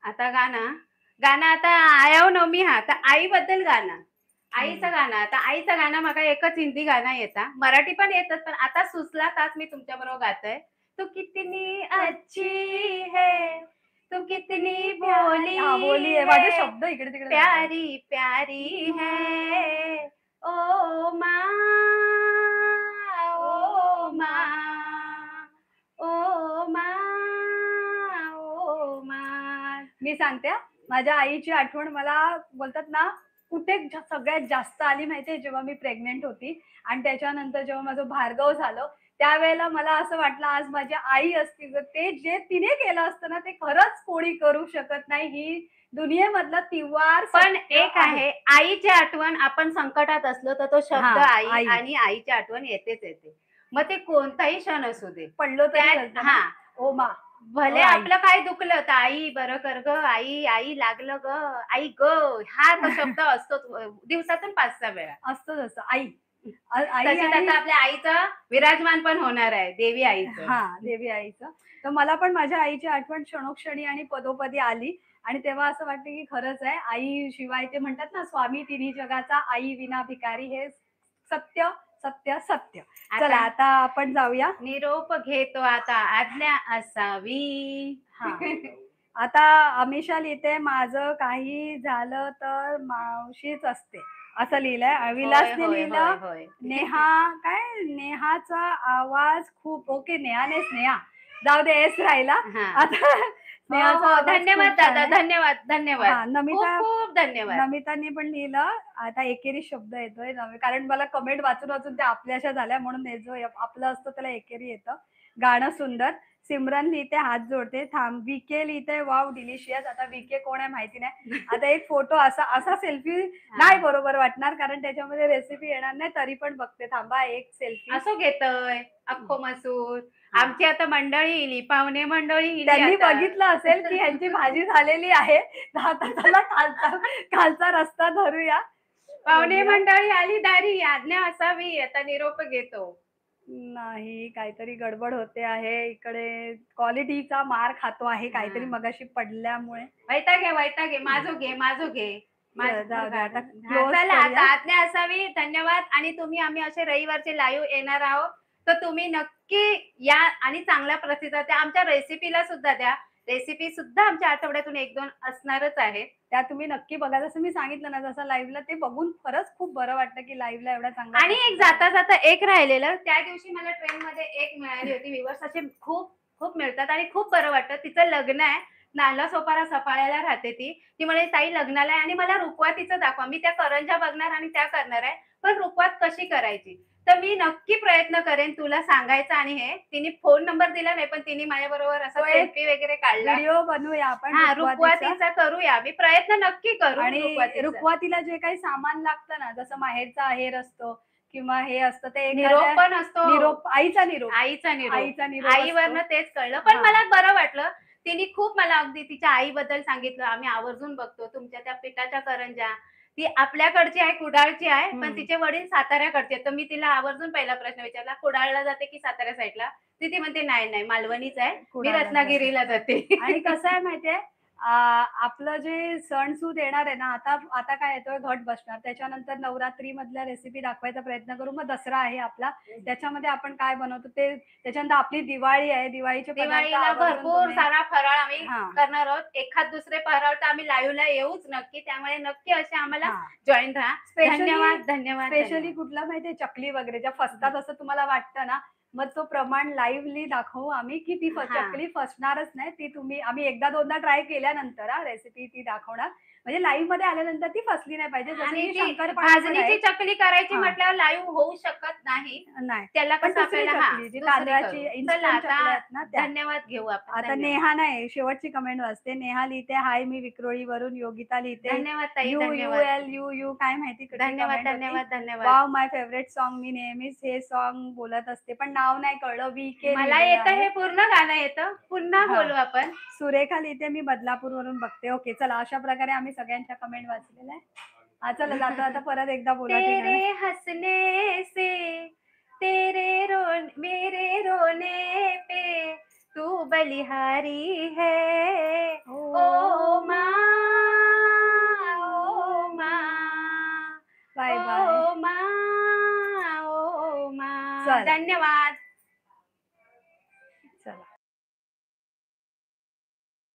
आता गाणं आता आयाव नवमी. तर आईबद्दल गाणं आईचं गाणं. आता आईचं गाणं मला एकच हिंदी गाणं येतं. मराठी पण येतात पण आता सुचला तास मी तुमच्या बरोबर गातोय. तू कितनी अच्छी है तू कितनी बोली है माझे शब्द इकडे तिकडे प्यारी प्यारी है ओ माँ ओ माँ ओ माँ ओ माँ. मी सांगते माझ्या आईची आठवण मला बोलतात ना, कुठे सगळ्यात जास्त आली माहितीये, जेव्हा मी प्रेग्नंट होती आणि त्याच्यानंतर जेव्हा माझं भार्गव झालं, त्यावेळेला मला असं वाटलं आज माझी आई असती तर ते जे तिने केलं असतं ना, ते खरंच कोणी करू शकत नाही. ही दुनियेमधलं तिवार पण सत्य एक आहे, आईची आठवण आपण संकटात असलो तर तो शब्द हां, आई आई. आणि आईची आठवण येतेच येते. मग ते कोणताही क्षण असू दे. पडलो तरी त्यात चालतं ना, हां, "ओ मा, भले ओ आई." आपलं काय दुखलं तर आई बरं कर गं, आई, आई लागलं गं, आई गं, हा तो शब्द असतोच दिवसातून 5-6 वेळा. असतं तसं आई. आई तशीच आणि आता आपल्या आईचं विराजमान पण होणार आहे, देवी आईचं. हां, देवी आईचं. तर मला पण माझ्या आईची आठवण क्षणोक्षणी आणि पदोपदी आली आणि तेव्हा असं वाटतं, की खरंच आहे आई शिवाय ते म्हणतात ना, स्वामी तिन्ही जगाचा आई विना भिकारी हे सत्य, सत्य, सत्य. चला आता आता आपण जाऊया. निरोप घेतो आता आज्ञा असावी. हां. आता अमिषा लिहिते, "माझं काही झालं तर मावशीच असते." असं लिहिलंय. होय, विलासने होय, होय, लिहिलं, होय. नेहा काय नेहाचा आवाज खूप ओके, नेहा नाही स्नेहा. जाऊ दे एस राहिला. हां. आता हो, स्नेहाचा हो. आवाज धन्यवाद खूप छान दादा. आहे. धन्यवाद, धन्यवाद. हां, खूप खूप धन्यवाद. नमिताने पण लिहिलं, आता एकेरी शब्द येतोय कारण मला कमेंट वाचून त्या आपल्याशा झाल्या म्हणून हे जो आपलं असतं त्याला एकेरी येतं. गाणं सुंदर. सिमरन लिहिते, हात जोडते. थांब. वीके लिहिते, वॉव डिलिशियस. आता वीके कोण आहे माहिती नाही. आता एक फोटो असा असा सेल्फी नाही हां. बरोबर वाटणार कारण त्याच्यामध्ये रेसिपी येणार नाही. तरी पण बघते थांबा एक सेल्फी. असो घेतोय अख्खो मसूर. हां. आमची आता मंडळी इली, पाहुणे मंडळी इली त्यांनी आता. बघितलं असेल, की ह्यांची भाजी झालेली आहे. तर आता चला खालचा रस्ता धरूया. पाहुणे बघूया. मंडळी आली दारी, आज्ञा असावी. आता निरोप घेतो. नाही, काहीतरी गडबड होते आहे. इकडे क्वालिटीचा मार खातो आहे काहीतरी हां. मगाशी पडल्यामुळे. वैताग आहे, वैताग आहे. माझं घे, माझं घे. माझं जाऊ दे आता हां, क्लोज चला आता करूया. आज्ञा असावी. धन्यवाद आणि आम्ही असे रविवारचे लाईव्ह येणार आहोत. तर तुम्ही नक्की या आणि चांगल्या प्रतिसाद द्या. आमच्या रेसिपीला सुद्धा द्या. रेसिपी सुद्धा आमच्या आठवड्यातून 1-2 असणारच आहेत. त्या तुम्ही नक्की बघा. जसं मी सांगितलं ना, जसं लाईव्हला ते बघून खरंच खूप बरं वाटतं, की लाईव्हला एवढा चांगला आणि एक प्रतिसाद आहे. जाता-जाता एक राहिलेलं. त्या दिवशी मला ट्रेनमध्ये एक मिळाली होती. व्ह्यूअर्स असे खूप खूप मिळतात आणि खूप बरं वाटतं. तिचं लग्न आहे. नालासोपारा सफाळ्याला राहते ती. ती म्हणे, "ताई लग्नाला आहे आणि मला रुखवतीचं दाखवा." मी त्या करंज्या बघणार आणि त्या करणार आहे. पण रुखवत कशी करायची? तर मी नक्की प्रयत्न करेन तुला सांगायचा आणि हे. तिने फोन नंबर दिला नाही, पण तिने माझ्याबरोबर असा तो एक सेल्फी वगैरे काढला. व्हिडिओ बनवूया आपण हां, रुखवातीचा. रुखवतीचा करूया. मी प्रयत्न नक्की करू आणि रुखवतीचा. रुखवातीला जे काही सामान लागतं ना, जसं माहेरचा आहेर असतो किंवा हे असतं ते निरोप एखाद्या पण असतो. निरोप आईचा निरोप. आईचा निरोप. आईचा निरोप असतो. आईवरनं तेच कळलं. पण हां. मला बरं वाटलं. तिने खूप मला अगदी तिच्या आईबद्दल सांगितलं. आम्ही आवर्जून बघतो तुमच्या त्या पिठाच्या करंज्या. ती आपल्याकडची आहे, कुडाळची आहे. पण हं. तिचे वडील साताऱ्याकडचे आहेत. तर मी तिला आवर्जून पहिला प्रश्न विचारला, "कुडाळला जाते की साताऱ्या साइडला?" ती म्हणते, "नाही, नाही, मालवणीच आहे. मी कुडाळला जाते. रत्नागिरीला जाते." आणि कसं आहे माहितीये, आपलं जे सण-सूद येणार आहे ना, आता आता काय येतोय घट बसणार. त्याच्यानंतर नवरात्रीमधल्या रेसिपी दाखवायचा प्रयत्न करू. मग दसरा आहे आपला. त्याच्यामध्ये आपण काय बनवतो ते त्याच्यानंतर आपली दिवाळी आहे. दिवाळीचे पदार्थ दिवाळीला आवर्जून भरपूर तुम्ही सारा फराळ आम्ही हां, करणार आहोत. एखाद दुसरे फराळ तर आम्ही लाईव्हला येऊच नक्की. त्यामुळे नक्की असे आम्हाला हां. जॉइन राहा. स्पेशली धन्यवाद, धन्यवाद, स्पेशली धन्यवाद. कुठला माहितीये चकली वगैरे ज्या फसतात असं तुम्हाला वाटतं ना, मग तो प्रमाण लाईव्हली दाखवू आम्ही, की ती हां. चकली फसणारच नाही. ती तुम्ही आम्ही एकदा दोनदा ट्राय केल्यानंतर रेसिपी ती दाखवणार. म्हणजे लाईव्हमध्ये आल्यानंतर ती फसली नाही पाहिजे. जसं आणि की ती शंकरपाळ्याचं भाजणीची आहे चकली करायची हां, म्हटल्यावर लाईव्ह होऊ शकत नाही. नाही. त्याला पण कसं दुसरी आपल्याला हां, चकली जी दुसरी तांदळाची करू. चला इन्स्टंट आता चकल्या आहेत ना त्या. धन्यवाद घेऊ आपण. आता धन्यवाद. नेहा नाही, शेवटची कमेंट वाचते. नेहा लिहिते, "हाय, मी विक्रोळीवरून." योगिता लिहिते, धन्यवाद ताई, "यू, यू, धन्यवाद. L, you, you." काय माहिती कुठली धन्यवाद, कमेंट होती. धन्यवाद, धन्यवाद. "वॉव, माय फेव्हरेट सॉन्ग." मी नेहमीच हे सॉन्ग बोलत असते, पण नाव नाही कळलं. व्ही-के मला लिहिलेलं येतं आहे. हे पूर्ण गाणं येतं. पुन्हा हां. बोलू आपण. सुरेखा लिहिते, "मी बदलापूरवरून बघते." ओके, चला अशा प्रकारे आम्ही सगळ्यांच्या कमेंट वाचलेल्या आहे. चला जाता-जाता परत एकदा बोला की तेरे गाणं. हंसने से मेरे रोने पे तू बलिहारी है ओ ओह! माँ ओ माँ बाय-बाय. ओ माँ ओ माँ चला, धन्यवाद चला.